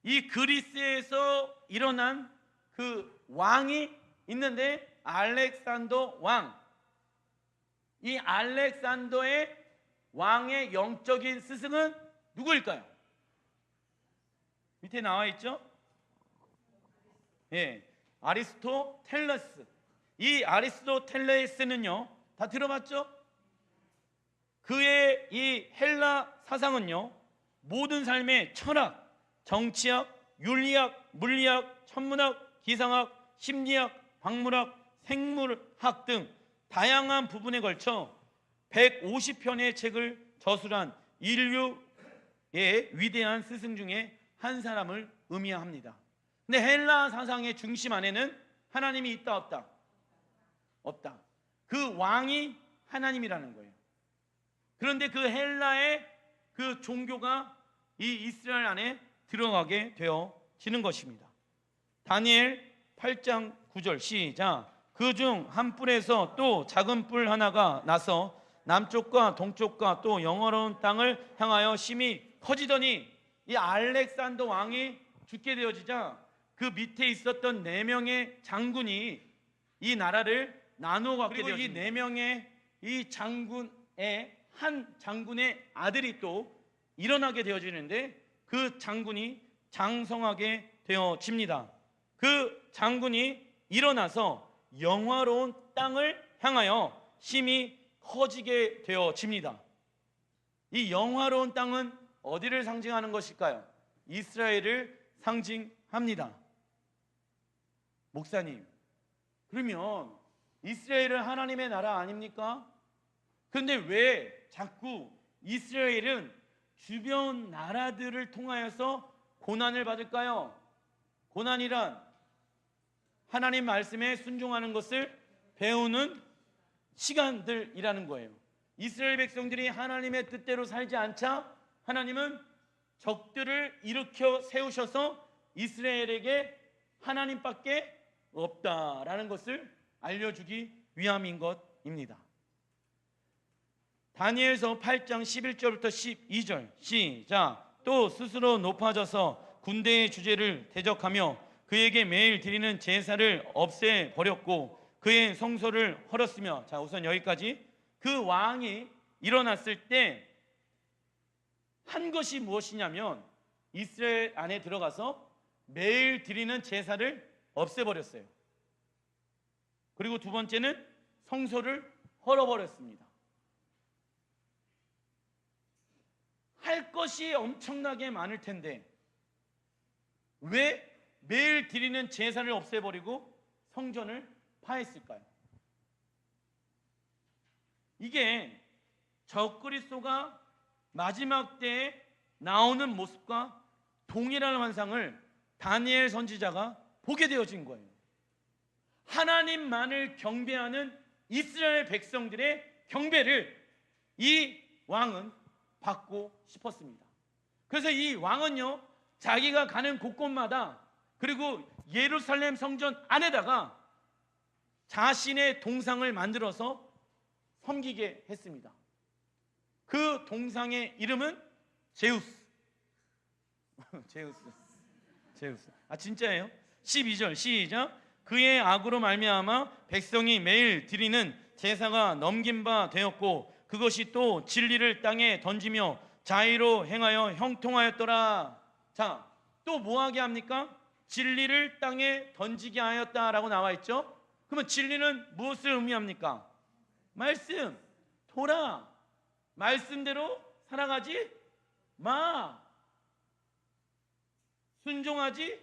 이 그리스에서 일어난 그 왕이 있는데 알렉산더 왕. 이 알렉산더의 왕의 영적인 스승은 누구일까요? 밑에 나와 있죠? 예, 아리스토텔레스. 이 아리스토텔레스는요, 다 들어봤죠? 그의 이 헬라 사상은요, 모든 삶의 철학, 정치학, 윤리학, 물리학, 천문학, 기상학, 심리학, 박물학, 생물학 등 다양한 부분에 걸쳐 150편의 책을 저술한 인류의 위대한 스승 중에 한 사람을 의미합니다. 근데 헬라 사상의 중심 안에는 하나님이 있다 없다? 없다. 그 왕이 하나님이라는 거예요. 그런데 그 헬라의 그 종교가 이 이스라엘 안에 들어가게 되어지는 것입니다. 다니엘 8장 9절 시작. 그 중 한 뿔에서 또 작은 뿔 하나가 나서 남쪽과 동쪽과 또 영화로운 땅을 향하여 심히 커지더니 이 알렉산더 왕이 죽게 되어지자 그 밑에 있었던 4명의 장군이 이 나라를 나누어 갖게 되어집니다. 이 4명의 이 장군의 한 장군의 아들이 또 일어나게 되어지는데 그 장군이 장성하게 되어집니다. 그 장군이 일어나서 영화로운 땅을 향하여 심히 커지게 되어집니다. 이 영화로운 땅은 어디를 상징하는 것일까요? 이스라엘을 상징합니다. 목사님, 그러면 이스라엘은 하나님의 나라 아닙니까? 그런데 왜 자꾸 이스라엘은 주변 나라들을 통하여서 고난을 받을까요? 고난이란 하나님 말씀에 순종하는 것을 배우는 시간들이라는 거예요. 이스라엘 백성들이 하나님의 뜻대로 살지 않자 하나님은 적들을 일으켜 세우셔서 이스라엘에게 하나님밖에 없다라는 것을 알려주기 위함인 것입니다. 다니엘서 8장 11절부터 12절 시작. 또 스스로 높아져서 군대의 주제를 대적하며 그에게 매일 드리는 제사를 없애버렸고 그의 성소를 헐었으며. 자, 우선 여기까지. 그 왕이 일어났을 때 한 것이 무엇이냐면 이스라엘 안에 들어가서 매일 드리는 제사를 없애버렸어요. 그리고 두 번째는 성소를 헐어버렸습니다. 할 것이 엄청나게 많을 텐데 왜 매일 드리는 제사를 없애버리고 성전을 파했을까요? 이게 적그리스도가 마지막 때에 나오는 모습과 동일한 환상을 다니엘 선지자가 보게 되어진 거예요. 하나님만을 경배하는 이스라엘 백성들의 경배를 이 왕은 받고 싶었습니다. 그래서 이 왕은요, 자기가 가는 곳곳마다, 그리고 예루살렘 성전 안에다가 자신의 동상을 만들어서 섬기게 했습니다. 그 동상의 이름은 제우스. 제우스. 아, 진짜예요? 12절 시작. 그의 악으로 말미암아 백성이 매일 드리는 제사가 넘긴 바 되었고 그것이 또 진리를 땅에 던지며 자의로 행하여 형통하였더라. 자, 또 뭐하게 합니까? 진리를 땅에 던지게 하였다라고 나와 있죠. 그러면 진리는 무엇을 의미합니까? 말씀, 토라. 말씀대로 살아가지 마. 순종하지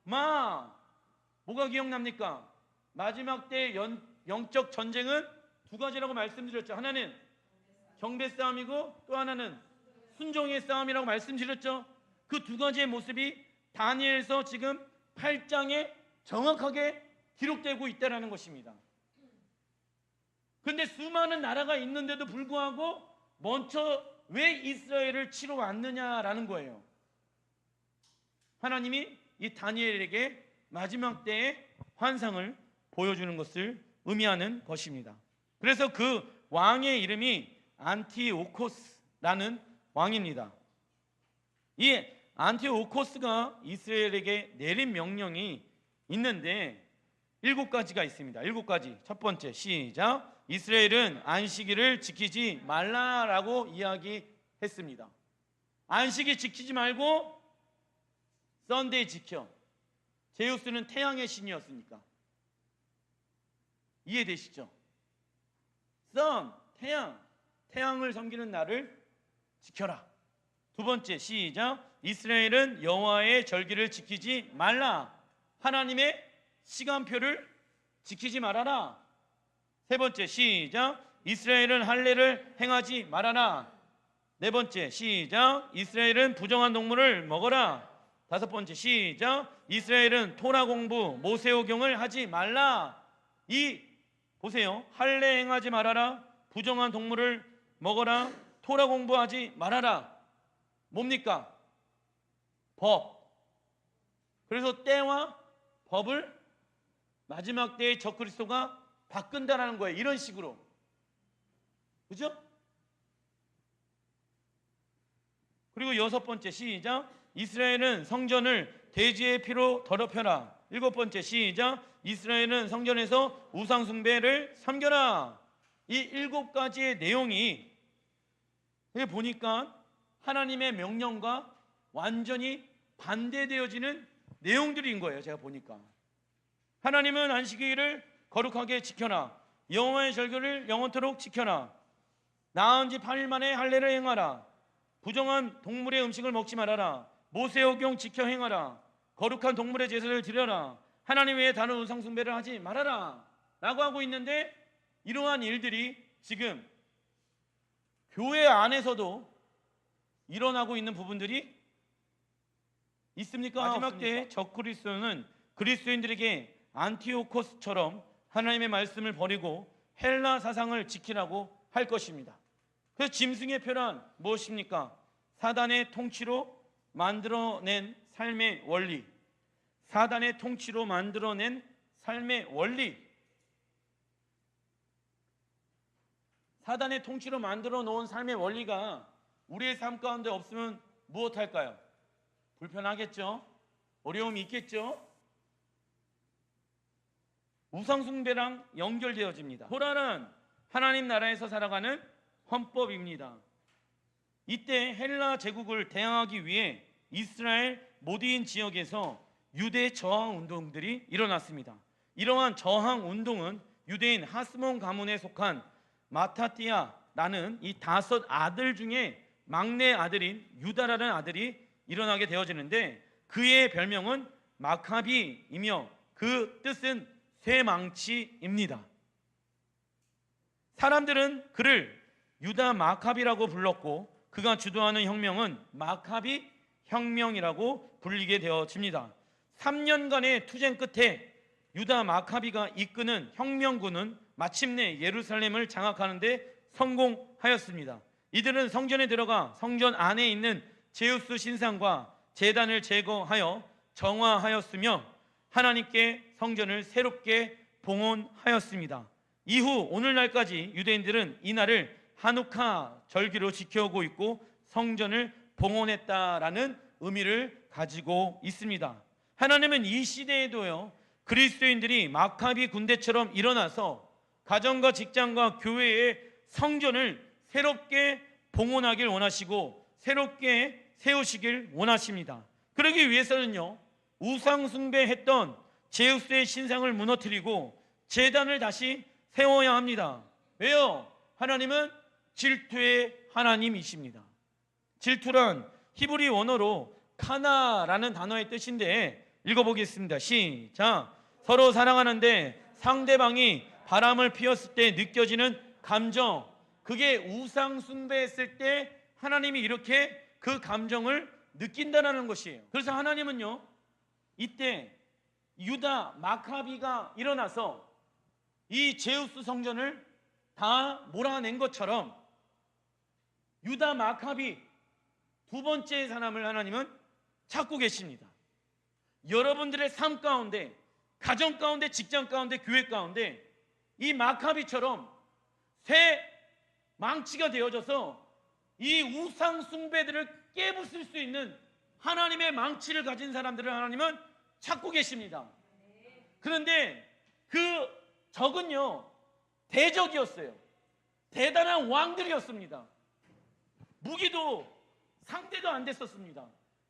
마. 뭐가 기억납니까? 마지막 때 영적 전쟁은 두 가지라고 말씀드렸죠. 하나는 경배 싸움이고 또 하나는 순종의 싸움이라고 말씀드렸죠. 그 두 가지의 모습이 다니엘서 지금 8장에 정확하게 기록되고 있다는 것입니다. 그런데 수많은 나라가 있는데도 불구하고 먼저 왜 이스라엘을 치러 왔느냐라는 거예요. 하나님이 이 다니엘에게 마지막 때의 환상을 보여주는 것을 의미하는 것입니다. 그래서 그 왕의 이름이 안티오코스라는 왕입니다. 이 안티오코스가 이스라엘에게 내린 명령이 있는데 7가지가 있습니다. 7가지. 첫 번째 시작. 이스라엘은 안식일을 지키지 말라라고 이야기했습니다. 안식일 지키지 말고 썬데이 지켜. 제우스는 태양의 신이었으니까. 이해되시죠? 선, 태양을 섬기는 날을 지켜라. 두 번째 시작. 이스라엘은 여호와의 절기를 지키지 말라. 하나님의 시간표를 지키지 말아라. 세 번째 시작. 이스라엘은 할례를 행하지 말아라. 네 번째 시작. 이스라엘은 부정한 동물을 먹어라. 다섯 번째 시작. 이스라엘은 토라 공부 모세오경을 하지 말라. 보세요. 할례 행하지 말아라. 부정한 동물을 먹어라. 토라 공부하지 말아라. 뭡니까? 법. 그래서 때와 법을 마지막 때의 적그리스도가 바꾼다라는 거예요. 이런 식으로. 그죠? 그리고 여섯 번째 시작. 이스라엘은 성전을 돼지의 피로 더럽혀라. 일곱 번째 시작. 이스라엘은 성전에서 우상 숭배를 섬겨라. 이 7가지의 내용이 보니까 하나님의 명령과 완전히 반대되어지는 내용들인 거예요. 제가 보니까 하나님은 안식일을 거룩하게 지켜라. 여호와의 절기를 영원토록 지켜라. 나은 지 8일 만에 할례를 행하라. 부정한 동물의 음식을 먹지 말아라. 모세오경 지켜 행하라. 거룩한 동물의 제사를 드려라. 하나님 외에 다른 우상 숭배를 하지 말아라 라고 하고 있는데, 이러한 일들이 지금 교회 안에서도 일어나고 있는 부분들이 있습니까? 마지막 때의 적그리스도는 그리스도인들에게 안티오코스처럼 하나님의 말씀을 버리고 헬라 사상을 지키라고 할 것입니다. 그래서 짐승의 표란 무엇입니까? 사단의 통치로 만들어낸 삶의 원리. 사단의 통치로 만들어낸 삶의 원리. 사단의 통치로 만들어 놓은 삶의 원리가 우리의 삶 가운데 없으면 무엇할까요? 불편하겠죠? 어려움이 있겠죠? 우상숭배랑 연결되어집니다. 토라는 하나님 나라에서 살아가는 헌법입니다. 이때 헬라 제국을 대항하기 위해 이스라엘 모든 지역에서 유대 저항 운동들이 일어났습니다. 이러한 저항 운동은 유대인 하스몬 가문에 속한 마타티아라는 이 5 아들 중에 막내 아들인 유다라는 아들이 일어나게 되어지는데, 그의 별명은 마카비이며 그 뜻은 쇠망치입니다. 사람들은 그를 유다 마카비라고 불렀고, 그가 주도하는 혁명은 마카비 혁명이라고 불리게 되어집니다. 3년간의 투쟁 끝에 유다 마카비가 이끄는 혁명군은 마침내 예루살렘을 장악하는 데 성공하였습니다. 이들은 성전에 들어가 성전 안에 있는 제우스 신상과 제단을 제거하여 정화하였으며 하나님께 성전을 새롭게 봉헌하였습니다. 이후 오늘날까지 유대인들은 이날을 하누카 절기로 지켜오고 있고 성전을 봉헌했다라는 의미를 가지고 있습니다. 하나님은 이 시대에도요, 그리스도인들이 마카비 군대처럼 일어나서 가정과 직장과 교회의 성전을 새롭게 봉헌하길 원하시고 새롭게 세우시길 원하십니다. 그러기 위해서는요, 우상 숭배했던 제우스의 신상을 무너뜨리고 제단을 다시 세워야 합니다. 왜요? 하나님은 질투의 하나님이십니다. 질투란 히브리 원어로 카나라는 단어의 뜻인데 읽어보겠습니다. 시작. 서로 사랑하는데 상대방이 바람을 피웠을 때 느껴지는 감정, 그게 우상 숭배했을 때 하나님이 이렇게 그 감정을 느낀다는 것이에요. 그래서 하나님은요, 이때 유다 마카비가 일어나서 이 제우스 성전을 다 몰아낸 것처럼 유다 마카비 두 번째 사람을 하나님은 찾고 계십니다. 여러분들의 삶 가운데, 가정 가운데, 직장 가운데, 교회 가운데 이 마카비처럼 새 망치가 되어져서 이 우상 숭배들을 깨부술 수 있는 하나님의 망치를 가진 사람들을 하나님은 찾고 계십니다. 그런데 그 적은요, 대적이었어요. 대단한 왕들이었습니다. 무기도 상대도 안 됐었습니다.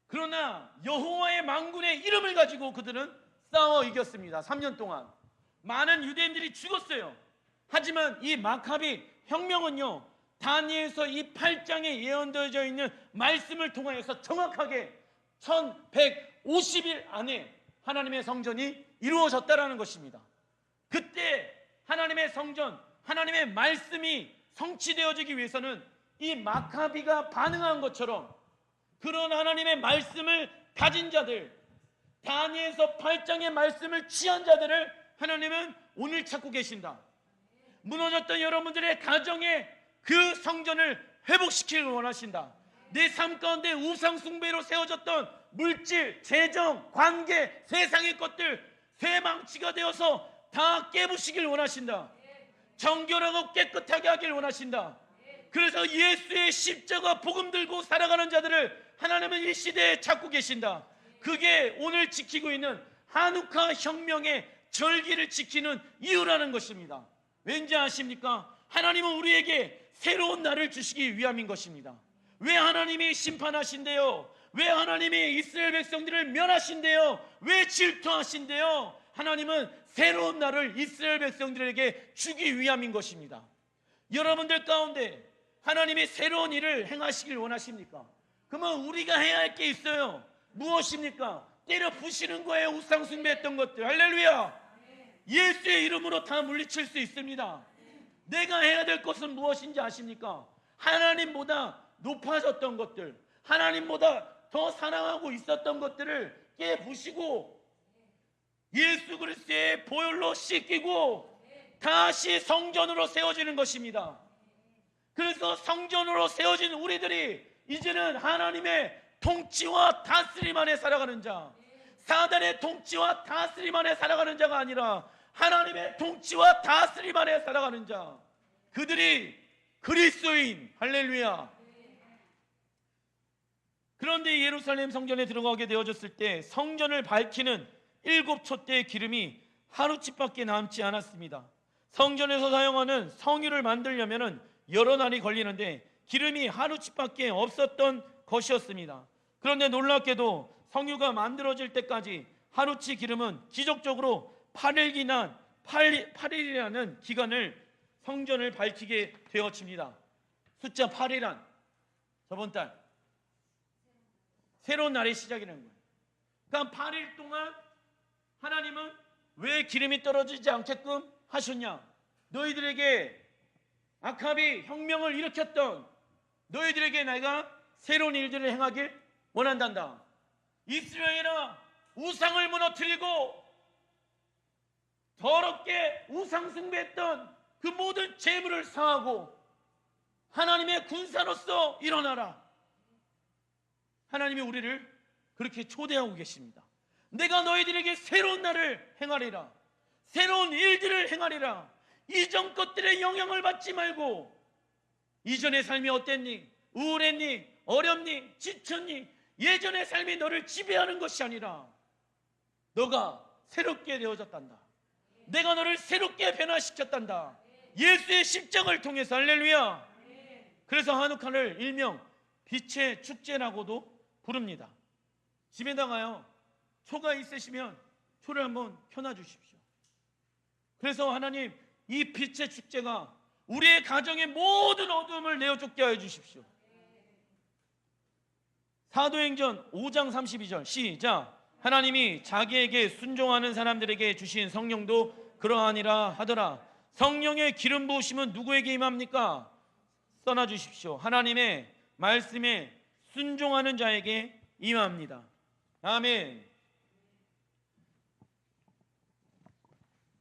그러나 여호와의 만군의 이름을 가지고 그들은 싸워 이겼습니다. 3년 동안 많은 유대인들이 죽었어요. 하지만 이 마카비 혁명은요, 다니엘서 이 8장에 예언되어져 있는 말씀을 통하여서 정확하게 1150일 안에 하나님의 성전이 이루어졌다라는 것입니다. 그때 하나님의 성전, 하나님의 말씀이 성취되어지기 위해서는 이 마카비가 반응한 것처럼 그런 하나님의 말씀을 가진 자들, 다니엘서 8장의 말씀을 취한 자들을 하나님은 오늘 찾고 계신다. 무너졌던 여러분들의 가정에 그 성전을 회복시키길 원하신다. 내 삶 가운데 우상 숭배로 세워졌던 물질, 재정, 관계, 세상의 것들 쇠망치가 되어서 다 깨부시길 원하신다. 정결하고 깨끗하게 하길 원하신다. 그래서 예수의 십자가 복음 들고 살아가는 자들을 하나님은 이 시대에 찾고 계신다. 그게 오늘 지키고 있는 하누카 혁명의 절기를 지키는 이유라는 것입니다. 왠지 아십니까? 하나님은 우리에게 새로운 날을 주시기 위함인 것입니다. 왜 하나님이 심판하신대요? 왜 하나님이 이스라엘 백성들을 멸하신대요? 왜 질투하신대요? 하나님은 새로운 날을 이스라엘 백성들에게 주기 위함인 것입니다. 여러분들 가운데 하나님이 새로운 일을 행하시길 원하십니까? 그러면 우리가 해야 할 게 있어요. 무엇입니까? 때려 부시는 거예요. 우상 숭배했던 것들. 할렐루야. 예수의 이름으로 다 물리칠 수 있습니다. 내가 해야 될 것은 무엇인지 아십니까? 하나님보다 높아졌던 것들, 하나님보다 더 사랑하고 있었던 것들을 깨부시고 예수 그리스도의 보혈로 씻기고 다시 성전으로 세워지는 것입니다. 그래서 성전으로 세워진 우리들이 이제는 하나님의 통치와 다스림 안에 살아가는 자, 사단의 통치와 다스림 안에 살아가는 자가 아니라 하나님의 통치와 다스림 안에 살아가는 자, 그들이 그리스도인. 할렐루야. 그런데 예루살렘 성전에 들어가게 되어졌을 때 성전을 밝히는 7촛대의 기름이 하루치밖에 남지 않았습니다. 성전에서 사용하는 성유를 만들려면 여러 날이 걸리는데 기름이 하루치밖에 없었던 것이었습니다. 그런데 놀랍게도 성유가 만들어질 때까지 하루치 기름은 기적적으로 8일이라는 기간을 성전을 밝히게 되어집니다. 숫자 8이란 저번 달 새로운 날의 시작이라는 거예요. 그러니까 8일 동안 하나님은 왜 기름이 떨어지지 않게끔 하셨냐? 너희들에게 아합이 혁명을 일으켰던 너희들에게 내가 새로운 일들을 행하길 원한단다. 이스라엘아, 우상을 무너뜨리고 더럽게 우상 숭배했던 그 모든 재물을 상하고 하나님의 군사로서 일어나라. 하나님이 우리를 그렇게 초대하고 계십니다. 내가 너희들에게 새로운 날을 행하리라. 새로운 일들을 행하리라. 이전 것들의 영향을 받지 말고, 이전의 삶이 어땠니? 우울했니? 어렵니? 지쳤니? 예전의 삶이 너를 지배하는 것이 아니라 너가 새롭게 되어졌단다. 내가 너를 새롭게 변화시켰단다. 예수의 십자가를 통해서. 할렐루야. 그래서 한우카를 일명 빛의 축제라고도 부릅니다. 집에다가요, 초가 있으시면 초를 한번 켜놔 주십시오. 그래서 하나님, 이 빛의 축제가 우리의 가정의 모든 어두움을 내어 쫓게 하여 주십시오. 사도행전 5장 32절 시작. 하나님이 자기에게 순종하는 사람들에게 주신 성령도 그러하니라 하더라. 성령의 기름 부으심은 누구에게 임합니까? 써놔 주십시오. 하나님의 말씀에 순종하는 자에게 임합니다. 아멘.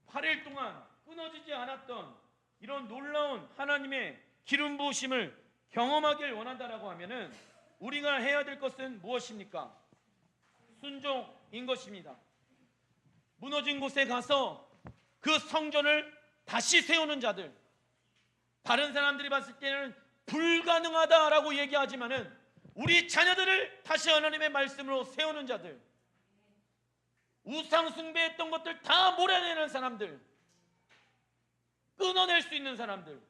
8일 동안 끊어지지 않았던 이런 놀라운 하나님의 기름 부으심을 경험하길 원한다라고 하면은 우리가 해야 될 것은 무엇입니까? 순종인 것입니다. 무너진 곳에 가서 그 성전을 다시 세우는 자들, 다른 사람들이 봤을 때는 불가능하다라고 얘기하지만은 우리 자녀들을 다시 하나님의 말씀으로 세우는 자들, 우상 숭배했던 것들 다 몰아내는 사람들, 끊어낼 수 있는 사람들,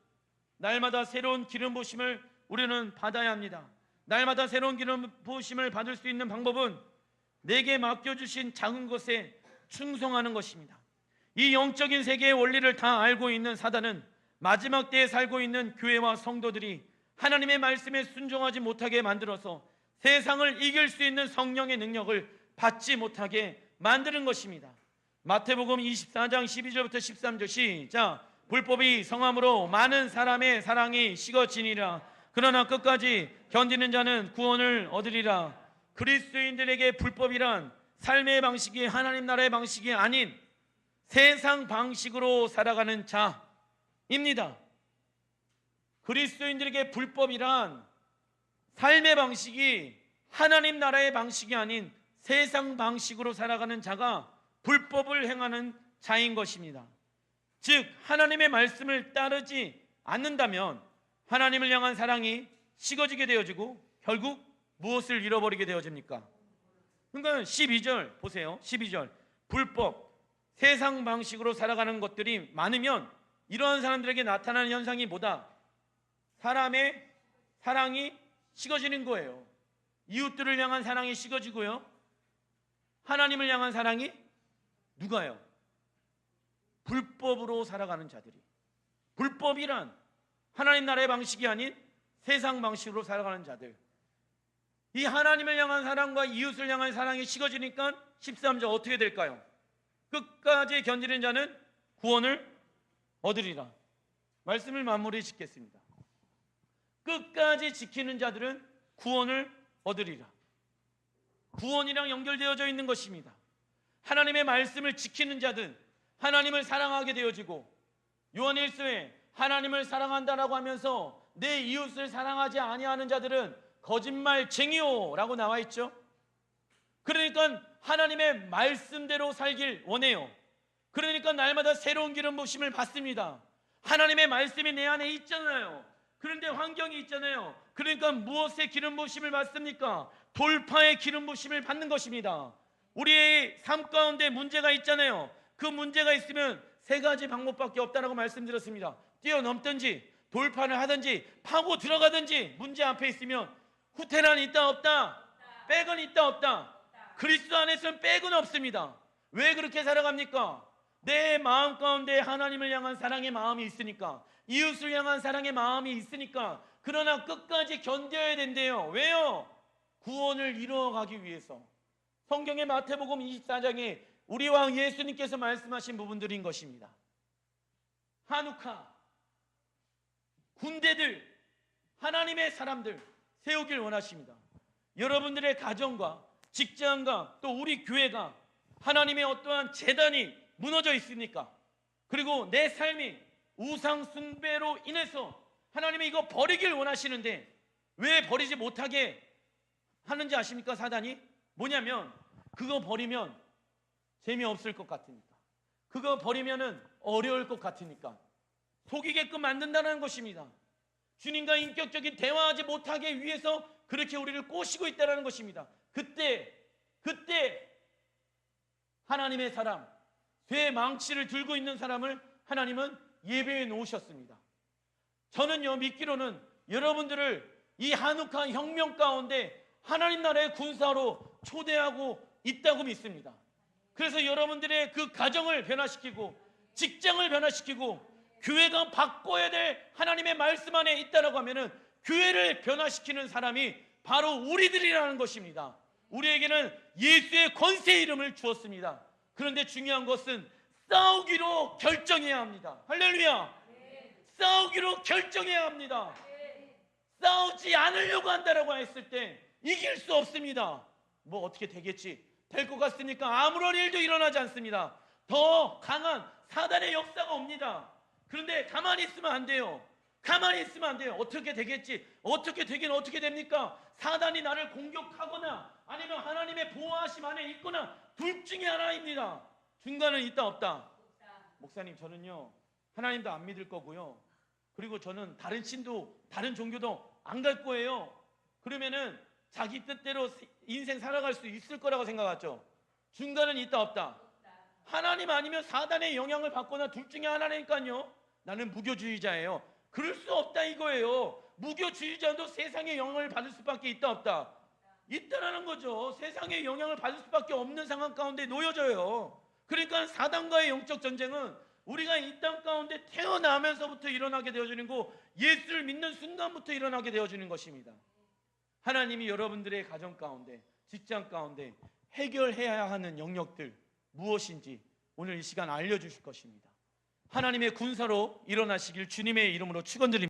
날마다 새로운 기름 부으심을 우리는 받아야 합니다. 날마다 새로운 기름 부으심을 받을 수 있는 방법은 내게 맡겨주신 작은 것에 충성하는 것입니다. 이 영적인 세계의 원리를 다 알고 있는 사단은 마지막 때에 살고 있는 교회와 성도들이 하나님의 말씀에 순종하지 못하게 만들어서 세상을 이길 수 있는 성령의 능력을 받지 못하게 만드는 것입니다. 마태복음 24장 12절부터 13절 시작. 불법이 성함으로 많은 사람의 사랑이 식어지니라. 그러나 끝까지 견디는 자는 구원을 얻으리라. 그리스도인들에게 불법이란 삶의 방식이 하나님 나라의 방식이 아닌 세상 방식으로 살아가는 자입니다. 그리스도인들에게 불법이란 삶의 방식이 하나님 나라의 방식이 아닌 세상 방식으로 살아가는 자가 불법을 행하는 자인 것입니다. 즉 하나님의 말씀을 따르지 않는다면 하나님을 향한 사랑이 식어지게 되어지고 결국 무엇을 잃어버리게 되어집니까? 그러니까 12절 보세요. 12절 불법, 세상 방식으로 살아가는 것들이 많으면 이러한 사람들에게 나타나는 현상이 뭐다? 사람의 사랑이 식어지는 거예요. 이웃들을 향한 사랑이 식어지고요, 하나님을 향한 사랑이 누가요? 불법으로 살아가는 자들이. 불법이란 하나님 나라의 방식이 아닌 세상 방식으로 살아가는 자들. 이 하나님을 향한 사랑과 이웃을 향한 사랑이 식어지니까 13절 어떻게 될까요? 끝까지 견디는 자는 구원을 얻으리라. 말씀을 마무리 짓겠습니다. 끝까지 지키는 자들은 구원을 얻으리라. 구원이랑 연결되어져 있는 것입니다. 하나님의 말씀을 지키는 자든 하나님을 사랑하게 되어지고, 요한일서에 하나님을 사랑한다라고 하면서 내 이웃을 사랑하지 아니하는 자들은 거짓말쟁이요라고 나와 있죠. 그러니까 하나님의 말씀대로 살길 원해요. 그러니까 날마다 새로운 기름 부으심을 받습니다. 하나님의 말씀이 내 안에 있잖아요. 그런데 환경이 있잖아요. 그러니까 무엇의 기름 부으심을 받습니까? 돌파의 기름 부으심을 받는 것입니다. 우리의 삶 가운데 문제가 있잖아요. 그 문제가 있으면 세 가지 방법밖에 없다라고 말씀드렸습니다. 뛰어넘든지 돌파를 하든지 파고 들어가든지. 문제 앞에 있으면 후퇴는 있다 없다? 백은 있다 없다? 그리스도 안에서는 백은 없습니다. 왜 그렇게 살아갑니까? 내 마음 가운데 하나님을 향한 사랑의 마음이 있으니까, 이웃을 향한 사랑의 마음이 있으니까. 그러나 끝까지 견뎌야 된대요. 왜요? 구원을 이루어가기 위해서. 성경의 마태복음 24장에 우리 왕 예수님께서 말씀하신 부분들인 것입니다. 한우카, 군대들, 하나님의 사람들 세우길 원하십니다. 여러분들의 가정과 직장과 또 우리 교회가 하나님의 어떠한 재단이 무너져 있습니까? 그리고 내 삶이 우상 숭배로 인해서 하나님이 이거 버리길 원하시는데 왜 버리지 못하게 하는지 아십니까? 사단이 뭐냐면 그거 버리면 재미없을 것 같으니까, 그거 버리면은 어려울 것 같으니까 속이게끔 만든다는 것입니다. 주님과 인격적인 대화하지 못하게 위해서 그렇게 우리를 꼬시고 있다는 것입니다. 그때 하나님의 사람, 쇠 망치를 들고 있는 사람을 하나님은 예배해 놓으셨습니다. 저는요, 믿기로는 여러분들을 이 한옥한 혁명 가운데 하나님 나라의 군사로 초대하고 있다고 믿습니다. 그래서 여러분들의 그 가정을 변화시키고 직장을 변화시키고 교회가 바꿔야 될 하나님의 말씀 안에 있다라고 하면은 교회를 변화시키는 사람이 바로 우리들이라는 것입니다. 우리에게는 예수의 권세 이름을 주었습니다. 그런데 중요한 것은 싸우기로 결정해야 합니다. 할렐루야. 싸우기로 결정해야 합니다. 싸우지 않으려고 한다라고 했을 때 이길 수 없습니다. 뭐 어떻게 되겠지, 될 것 같으니까 아무런 일도 일어나지 않습니다. 더 강한 사단의 역사가 옵니다. 그런데 가만히 있으면 안 돼요. 가만히 있으면 안 돼요. 어떻게 되겠지, 어떻게 되긴 어떻게 됩니까? 사단이 나를 공격하거나 아니면 하나님의 보호하심 안에 있거나 둘 중에 하나입니다. 중간은 있다 없다? 목사님, 저는요 하나님도 안 믿을 거고요, 그리고 저는 다른 신도 다른 종교도 안 갈 거예요. 그러면은 자기 뜻대로 인생 살아갈 수 있을 거라고 생각하죠. 중간은 있다 없다? 하나님 아니면 사단의 영향을 받거나 둘 중에 하나니까요. 나는 무교주의자예요. 그럴 수 없다 이거예요. 무교주의자도 세상의 영향을 받을 수밖에 있다 없다? 있다라는 거죠. 세상의 영향을 받을 수밖에 없는 상황 가운데 놓여져요. 그러니까 사단과의 영적 전쟁은 우리가 이 땅 가운데 태어나면서부터 일어나게 되어지는 거, 예수를 믿는 순간부터 일어나게 되어지는 것입니다. 하나님이 여러분들의 가정 가운데, 직장 가운데 해결해야 하는 영역들 무엇인지 오늘 이 시간 알려주실 것입니다. 하나님의 군사로 일어나시길 주님의 이름으로 축원드립니다.